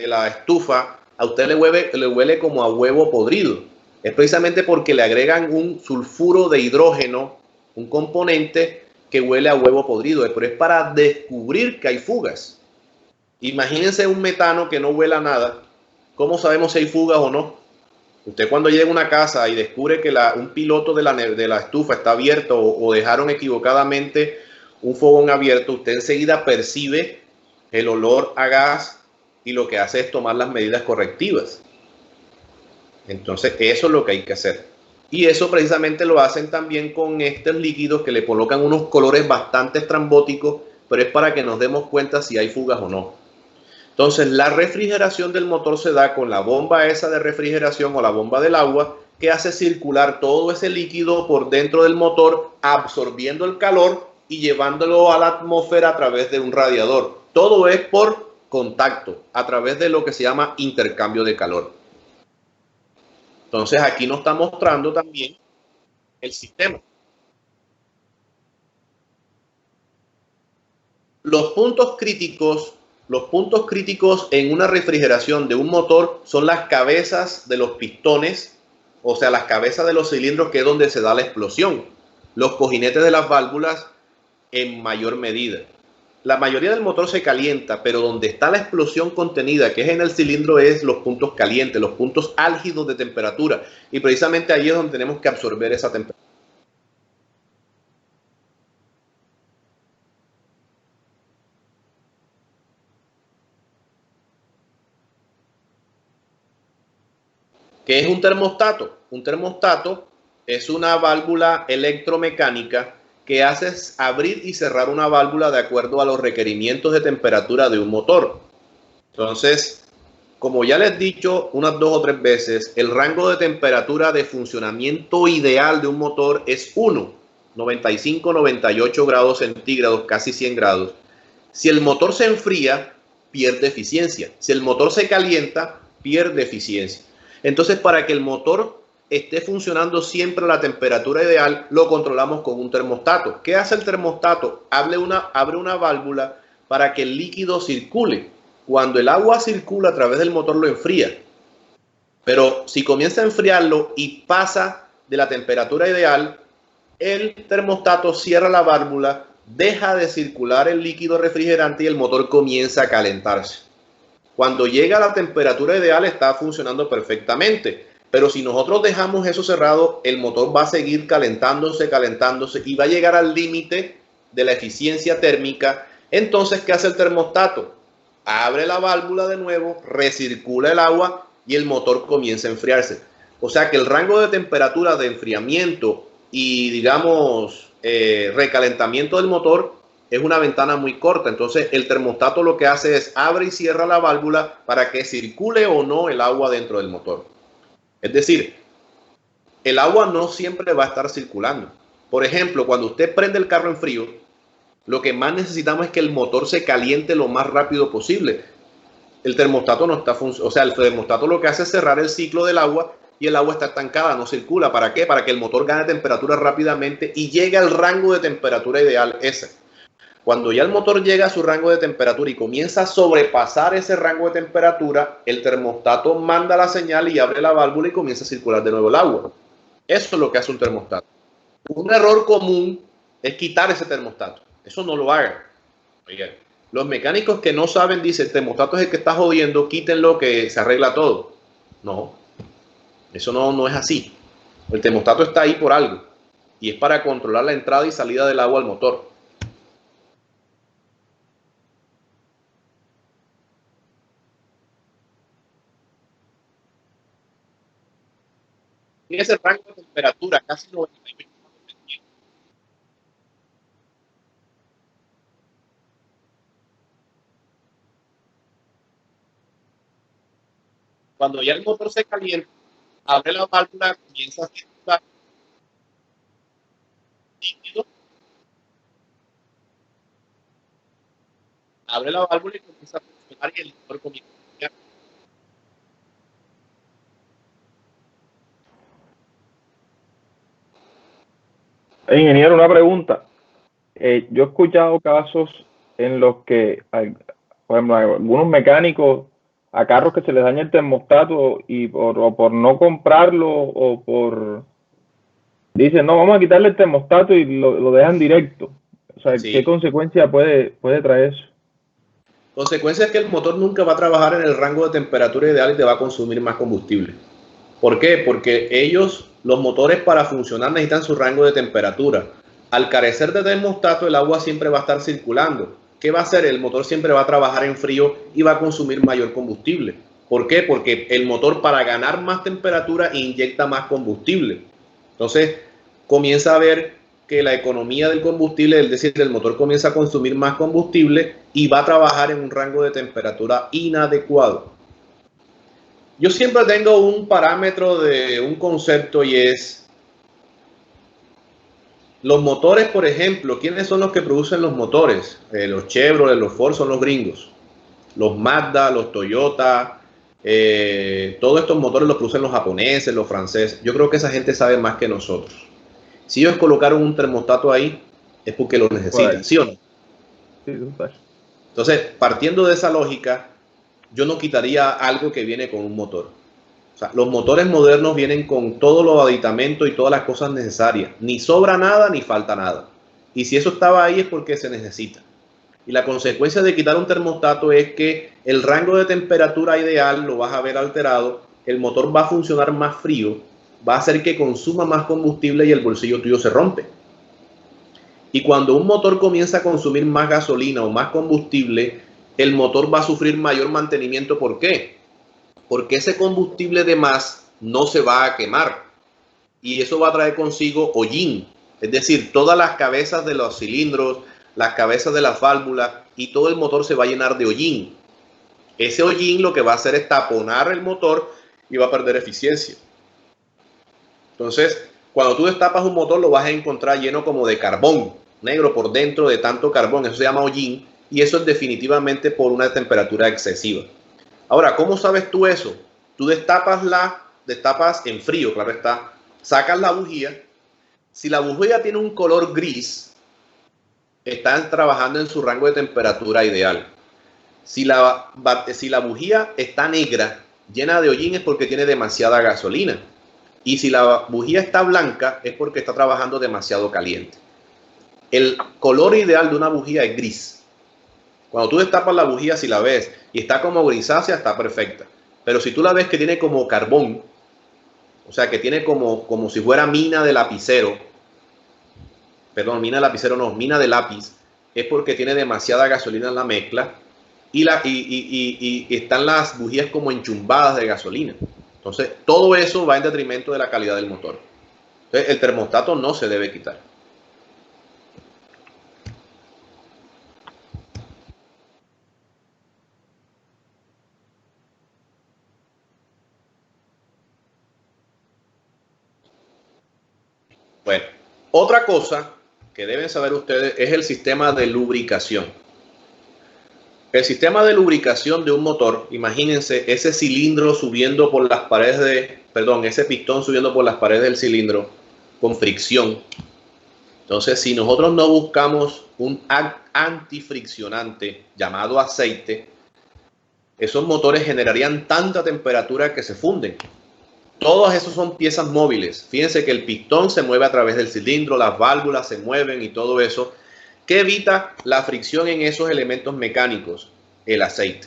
la estufa, a usted le huele como a huevo podrido. Es precisamente porque le agregan un sulfuro de hidrógeno, un componente que huele a huevo podrido, pero es para descubrir que hay fugas. Imagínense un metano que no huele a nada. ¿Cómo sabemos si hay fugas o no? Usted cuando llega a una casa y descubre que un piloto de la estufa está abierto o dejaron equivocadamente un fogón abierto, usted enseguida percibe el olor a gas y lo que hace es tomar las medidas correctivas. Entonces eso es lo que hay que hacer. Y eso precisamente lo hacen también con estos líquidos que le colocan unos colores bastante estrambóticos, pero es para que nos demos cuenta si hay fugas o no. Entonces la refrigeración del motor se da con la bomba esa de refrigeración o la bomba del agua que hace circular todo ese líquido por dentro del motor, absorbiendo el calor y llevándolo a la atmósfera a través de un radiador. Todo es por contacto a través de lo que se llama intercambio de calor. Entonces aquí nos está mostrando también el sistema. Los puntos críticos en una refrigeración de un motor son las cabezas de los pistones, o sea, las cabezas de los cilindros, que es donde se da la explosión. Los cojinetes de las válvulas en mayor medida. La mayoría del motor se calienta, pero donde está la explosión contenida, que es en el cilindro, es los puntos calientes, los puntos álgidos de temperatura. Y precisamente ahí es donde tenemos que absorber esa temperatura. ¿Qué es un termostato? Un termostato es una válvula electromecánica que hace abrir y cerrar una válvula de acuerdo a los requerimientos de temperatura de un motor. Entonces, como ya les he dicho unas 2 o 3 veces, el rango de temperatura de funcionamiento ideal de un motor es 1, 95, 98 grados centígrados, casi 100 grados. Si el motor se enfría, pierde eficiencia. Si el motor se calienta, pierde eficiencia. Entonces, para que el motor esté funcionando siempre a la temperatura ideal, lo controlamos con un termostato. ¿Qué hace el termostato? Abre una válvula para que el líquido circule. Cuando el agua circula a través del motor, lo enfría. Pero si comienza a enfriarlo y pasa de la temperatura ideal, el termostato cierra la válvula, deja de circular el líquido refrigerante y el motor comienza a calentarse. Cuando llega a la temperatura ideal está funcionando perfectamente, pero si nosotros dejamos eso cerrado, el motor va a seguir calentándose y va a llegar al límite de la eficiencia térmica. Entonces, ¿qué hace el termostato? Abre la válvula de nuevo, recircula el agua y el motor comienza a enfriarse. O sea que el rango de temperatura de enfriamiento y, digamos, recalentamiento del motor es una ventana muy corta. Entonces el termostato lo que hace es abre y cierra la válvula para que circule o no el agua dentro del motor. Es decir, el agua no siempre va a estar circulando. Por ejemplo, cuando usted prende el carro en frío, lo que más necesitamos es que el motor se caliente lo más rápido posible. El termostato no está funcionando, o sea, el termostato lo que hace es cerrar el ciclo del agua y el agua está estancada, no circula. ¿Para qué? Para que el motor gane temperatura rápidamente y llegue al rango de temperatura ideal ese. Cuando ya el motor llega a su rango de temperatura y comienza a sobrepasar ese rango de temperatura, el termostato manda la señal y abre la válvula y comienza a circular de nuevo el agua. Eso es lo que hace un termostato. Un error común es quitar ese termostato. Eso no lo hagan. Oigan, los mecánicos que no saben dicen, el termostato es el que está jodiendo, quítenlo que se arregla todo. No, eso no es así. El termostato está ahí por algo y es para controlar la entrada y salida del agua al motor. Tiene ese rango de temperatura, casi 98. Cuando ya el motor se calienta, abre la válvula, comienza a circular líquido, abre la válvula y comienza a funcionar y el motor comienza a funcionar. Ingeniero, una pregunta. Yo he escuchado casos en los que, por ejemplo, algunos mecánicos a carros que se les daña el termostato y por no comprarlo o por... Dicen, no, vamos a quitarle el termostato y lo dejan directo. O sea, Sí. ¿qué consecuencia puede traer eso? Consecuencia es que el motor nunca va a trabajar en el rango de temperatura ideal y te va a consumir más combustible. ¿Por qué? Porque los motores para funcionar necesitan su rango de temperatura. Al carecer de termostato, el agua siempre va a estar circulando. ¿Qué va a hacer? El motor siempre va a trabajar en frío y va a consumir mayor combustible. ¿Por qué? Porque el motor, para ganar más temperatura, inyecta más combustible. Entonces, comienza a ver que la economía del combustible, es decir, el motor comienza a consumir más combustible y va a trabajar en un rango de temperatura inadecuado. Yo siempre tengo un parámetro de un concepto y es los motores, por ejemplo. ¿Quiénes son los que producen los motores? Los Chevrolet, los Ford son los gringos. los Mazda, los Toyota, todos estos motores los producen los japoneses, los franceses. Yo creo que esa gente sabe más que nosotros. Si ellos colocaron un termostato ahí, es porque lo necesitan, Bueno. ¿sí o no? Sí, total. Entonces, partiendo de esa lógica, yo no quitaría algo que viene con un motor. O sea, los motores modernos vienen con todos los aditamentos y todas las cosas necesarias. Ni sobra nada, ni falta nada. Y si eso estaba ahí es porque se necesita. Y la consecuencia de quitar un termostato es que el rango de temperatura ideal lo vas a ver alterado, el motor va a funcionar más frío, va a hacer que consuma más combustible y el bolsillo tuyo se rompe. Y cuando un motor comienza a consumir más gasolina o más combustible, el motor va a sufrir mayor mantenimiento. ¿Por qué? Porque ese combustible de más no se va a quemar. Y eso va a traer consigo hollín. Es decir, todas las cabezas de los cilindros, las cabezas de las válvulas y todo el motor se va a llenar de hollín. Ese hollín lo que va a hacer es taponar el motor y va a perder eficiencia. Entonces, cuando tú destapas un motor lo vas a encontrar lleno como de carbón, negro por dentro de tanto carbón, eso se llama hollín y eso es definitivamente por una temperatura excesiva. Ahora, ¿cómo sabes tú eso? Tú destapas en frío, claro está, sacas la bujía. Si la bujía tiene un color gris, están trabajando en su rango de temperatura ideal. Si la bujía está negra, llena de hollín, es porque tiene demasiada gasolina. Y si la bujía está blanca, es porque está trabajando demasiado caliente. El color ideal de una bujía es gris. Cuando tú destapas la bujía, si la ves y está como grisácea, está perfecta. Pero si tú la ves que tiene como carbón, o sea, que tiene como si fuera mina de lapicero, perdón, mina de lapicero no, mina de lápiz, es porque tiene demasiada gasolina en la mezcla y están las bujías como enchumbadas de gasolina. Entonces, todo eso va en detrimento de la calidad del motor. Entonces, el termostato no se debe quitar. Bueno, otra cosa que deben saber ustedes es el sistema de lubricación. El sistema de lubricación de un motor, imagínense ese cilindro subiendo por las paredes ese pistón subiendo por las paredes del cilindro con fricción. Entonces, si nosotros no buscamos un antifriccionante llamado aceite, esos motores generarían tanta temperatura que se funden. Todos esos son piezas móviles. Fíjense que el pistón se mueve a través del cilindro, las válvulas se mueven y todo eso. ¿Qué evita la fricción en esos elementos mecánicos? El aceite.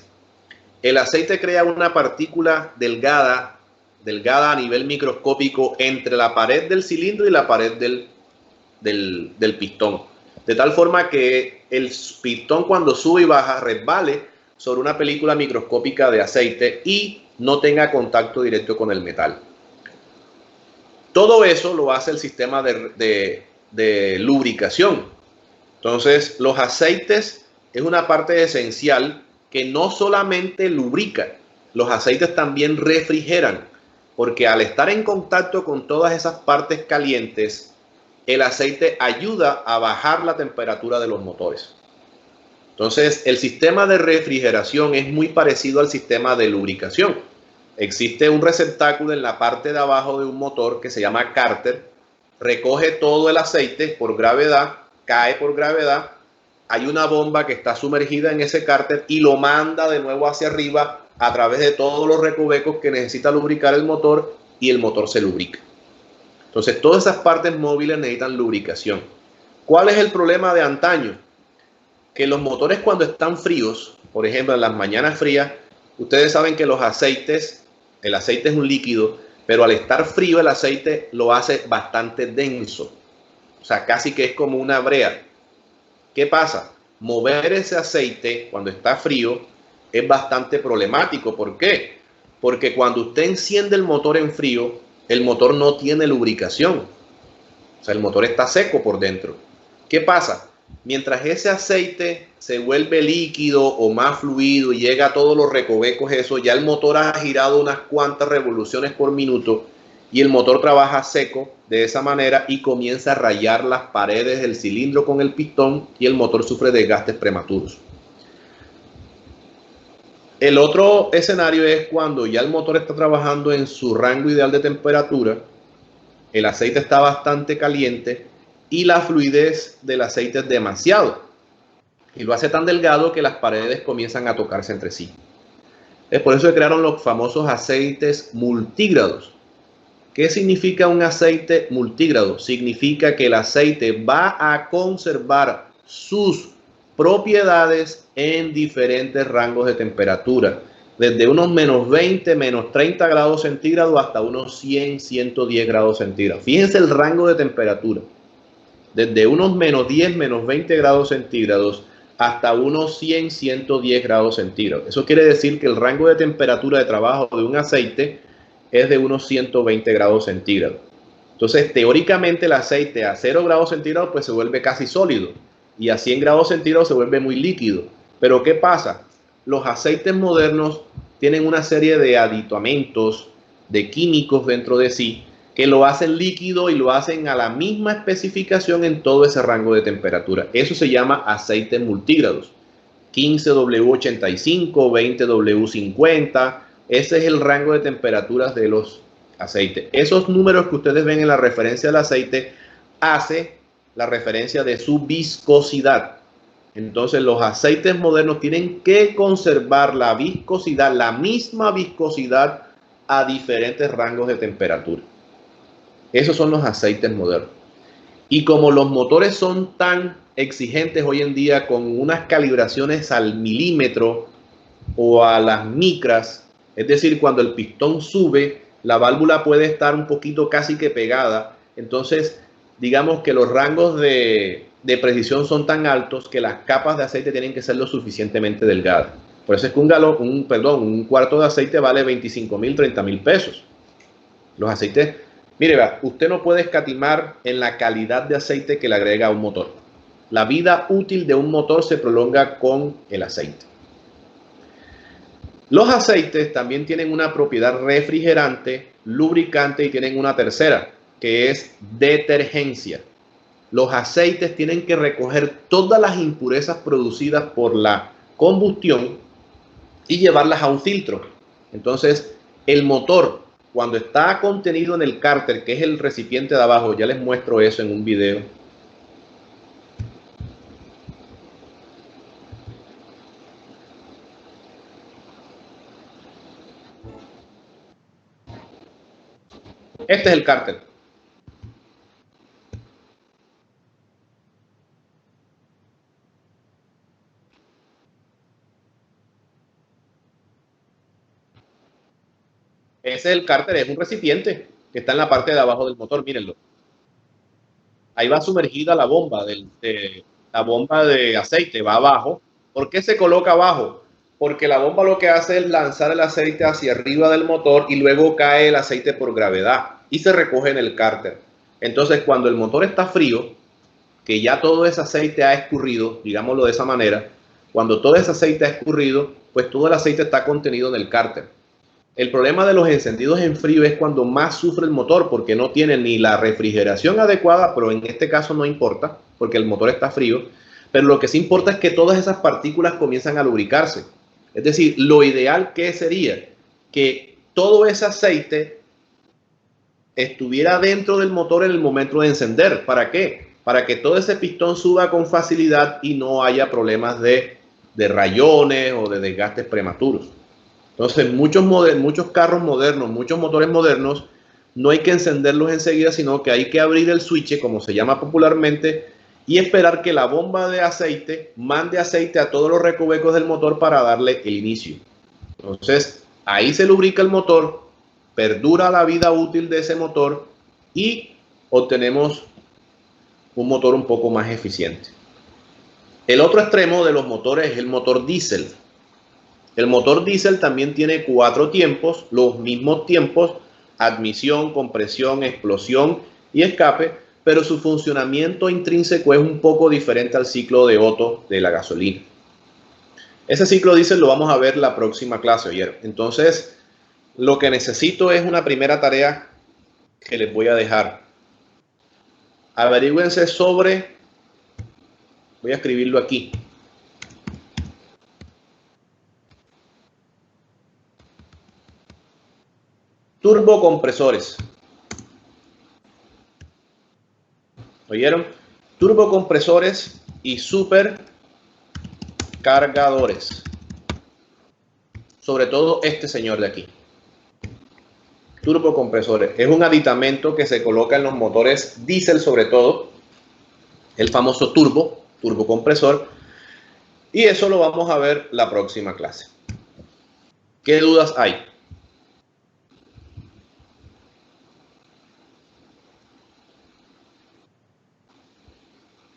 El aceite crea una partícula delgada a nivel microscópico entre la pared del cilindro y la pared del pistón. De tal forma que el pistón cuando sube y baja resbale sobre una película microscópica de aceite y no tenga contacto directo con el metal. Todo eso lo hace el sistema de lubricación. Entonces, los aceites es una parte esencial que no solamente lubrica, los aceites también refrigeran, porque al estar en contacto con todas esas partes calientes, el aceite ayuda a bajar la temperatura de los motores. Entonces, el sistema de refrigeración es muy parecido al sistema de lubricación. Existe un receptáculo en la parte de abajo de un motor que se llama cárter, recoge todo el aceite por gravedad, cae por gravedad, hay una bomba que está sumergida en ese cárter y lo manda de nuevo hacia arriba a través de todos los recovecos que necesita lubricar el motor y el motor se lubrica. Entonces, todas esas partes móviles necesitan lubricación. ¿Cuál es el problema de antaño? Que los motores cuando están fríos, por ejemplo en las mañanas frías, ustedes saben que los aceites, el aceite es un líquido, pero al estar frío el aceite lo hace bastante denso. O sea, casi que es como una brea. ¿Qué pasa? Mover ese aceite cuando está frío es bastante problemático. ¿Por qué? Porque cuando usted enciende el motor en frío, el motor no tiene lubricación. O sea, el motor está seco por dentro. ¿Qué pasa? Mientras ese aceite se vuelve líquido o más fluido y llega a todos los recovecos, eso, ya el motor ha girado unas cuantas revoluciones por minuto y el motor trabaja seco de esa manera y comienza a rayar las paredes del cilindro con el pistón y el motor sufre desgastes prematuros. El otro escenario es cuando ya el motor está trabajando en su rango ideal de temperatura, el aceite está bastante caliente y la fluidez del aceite es demasiado. Y lo hace tan delgado que las paredes comienzan a tocarse entre sí. Es por eso que crearon los famosos aceites multígrados. ¿Qué significa un aceite multígrado? Significa que el aceite va a conservar sus propiedades en diferentes rangos de temperatura, desde unos menos 20, menos 30 grados centígrados hasta unos 100, 110 grados centígrados. Fíjense el rango de temperatura, desde unos menos 10, menos 20 grados centígrados hasta unos 100, 110 grados centígrados. Eso quiere decir que el rango de temperatura de trabajo de un aceite es de unos 120 grados centígrados. Entonces, teóricamente el aceite a 0 grados centígrados pues se vuelve casi sólido y a 100 grados centígrados se vuelve muy líquido. Pero ¿qué pasa? Los aceites modernos tienen una serie de aditamentos, de químicos dentro de sí, que lo hacen líquido y lo hacen a la misma especificación en todo ese rango de temperatura. Eso se llama aceites multígrados. 15W85, 20W50, ese es el rango de temperaturas de los aceites. Esos números que ustedes ven en la referencia del aceite hace la referencia de su viscosidad. Entonces los aceites modernos tienen que conservar la viscosidad, la misma viscosidad a diferentes rangos de temperatura. Esos son los aceites modernos. Y como los motores son tan exigentes hoy en día con unas calibraciones al milímetro o a las micras, es decir, cuando el pistón sube, la válvula puede estar un poquito casi que pegada. Entonces, digamos que los rangos de precisión son tan altos que las capas de aceite tienen que ser lo suficientemente delgadas. Por eso es que un cuarto de aceite vale 25,000, 30,000 pesos. Los aceites, mire, usted no puede escatimar en la calidad de aceite que le agrega a un motor. La vida útil de un motor se prolonga con el aceite. Los aceites también tienen una propiedad refrigerante, lubricante y tienen una tercera, que es detergencia. Los aceites tienen que recoger todas las impurezas producidas por la combustión y llevarlas a un filtro. Entonces, el motor, cuando está contenido en el cárter, que es el recipiente de abajo, ya les muestro eso en un video. Este es el cárter. Ese es el cárter, es un recipiente que está en la parte de abajo del motor, mírenlo. Ahí va sumergida la bomba, la bomba de aceite, va abajo. ¿Por qué se coloca abajo? Porque la bomba lo que hace es lanzar el aceite hacia arriba del motor y luego cae el aceite por gravedad y se recoge en el cárter. Entonces, cuando el motor está frío, que ya todo ese aceite ha escurrido, digámoslo de esa manera, cuando todo ese aceite ha escurrido, pues todo el aceite está contenido en el cárter. El problema de los encendidos en frío es cuando más sufre el motor porque no tiene ni la refrigeración adecuada, pero en este caso no importa porque el motor está frío, pero lo que sí importa es que todas esas partículas comienzan a lubricarse. Es decir, lo ideal que sería que todo ese aceite estuviera dentro del motor en el momento de encender. ¿Para qué? Para que todo ese pistón suba con facilidad y no haya problemas de rayones o de desgastes prematuros. Entonces, muchos carros modernos, muchos motores modernos, no hay que encenderlos enseguida, sino que hay que abrir el switch, como se llama popularmente, y esperar que la bomba de aceite mande aceite a todos los recovecos del motor para darle el inicio. Entonces, ahí se lubrica el motor, perdura la vida útil de ese motor y obtenemos un motor un poco más eficiente. El otro extremo de los motores es el motor diésel. El motor diésel también tiene 4 tiempos, los mismos tiempos, admisión, compresión, explosión y escape, pero su funcionamiento intrínseco es un poco diferente al ciclo de Otto de la gasolina. Ese ciclo diésel lo vamos a ver la próxima clase, ¿oyeron? Entonces, lo que necesito es una primera tarea que les voy a dejar. Averígüense sobre, voy a escribirlo aquí. Turbocompresores. ¿Oyeron? Turbocompresores y supercargadores. Sobre todo este señor de aquí. Turbocompresores. Es un aditamento que se coloca en los motores diésel sobre todo. El famoso turbocompresor. Y eso lo vamos a ver la próxima clase. ¿Qué dudas hay?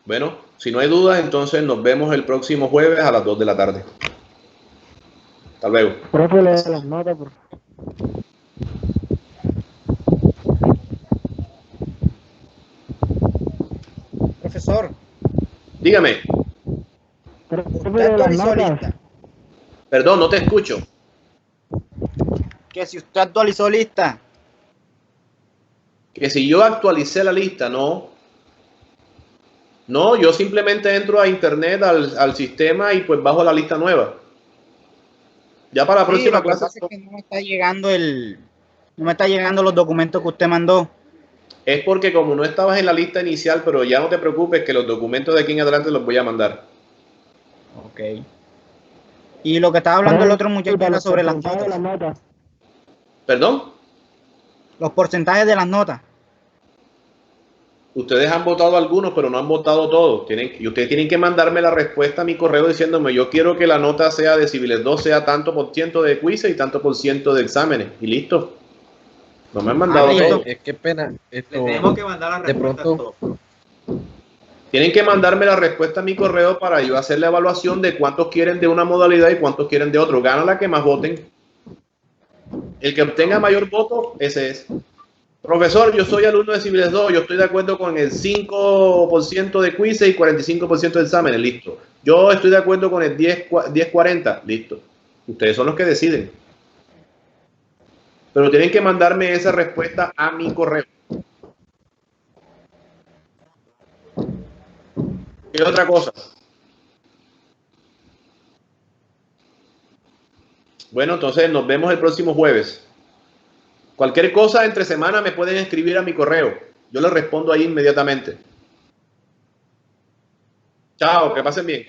Bueno, si no hay dudas, entonces nos vemos el próximo jueves a las 2 de la tarde. Hasta luego. Profe, lee las notas, por favor. Profesor, Dígame. Profe, ¿usted lee las actualizó notas. lista? Perdón, no te escucho. Que si usted actualizó lista. Que si yo actualicé la lista, no. No, yo simplemente entro a internet, al sistema y pues bajo la lista nueva. Ya para la Sí, próxima lo que clase. pasa es que no me está llegando los documentos que usted mandó. Es porque como no estabas en la lista inicial, pero ya no te preocupes que los documentos de aquí en adelante los voy a mandar. Ok. Y lo que estaba hablando el otro Profe, muchacho para era los sobre las porcentajes de las notas. notas. ¿Perdón? Los porcentajes de las notas. Ustedes han votado algunos, pero no han votado todos. Y ustedes tienen que mandarme la respuesta a mi correo diciéndome, yo quiero que la nota sea de Civiles 2 sea tanto por ciento de quiz y tanto por ciento de exámenes. Y listo. No me han mandado listo. todo. Es que pena. Le Esto, tenemos que mandar la de respuesta pronto- a todos. Tienen que mandarme la respuesta a mi correo para yo hacer la evaluación de cuántos quieren de una modalidad y cuántos quieren de otro. Gana la que más voten. El que obtenga mayor voto, ese es. Profesor, yo soy alumno de Civiles 2, yo estoy de acuerdo con el 5% de quiz y 45% de exámenes, listo. Yo estoy de acuerdo con el 10-40, listo. Ustedes son los que deciden. Pero tienen que mandarme esa respuesta a mi correo. ¿Qué otra cosa? Bueno, entonces nos vemos el próximo jueves. Cualquier cosa entre semana me pueden escribir a mi correo. Yo les respondo ahí inmediatamente. Chao, que pasen bien.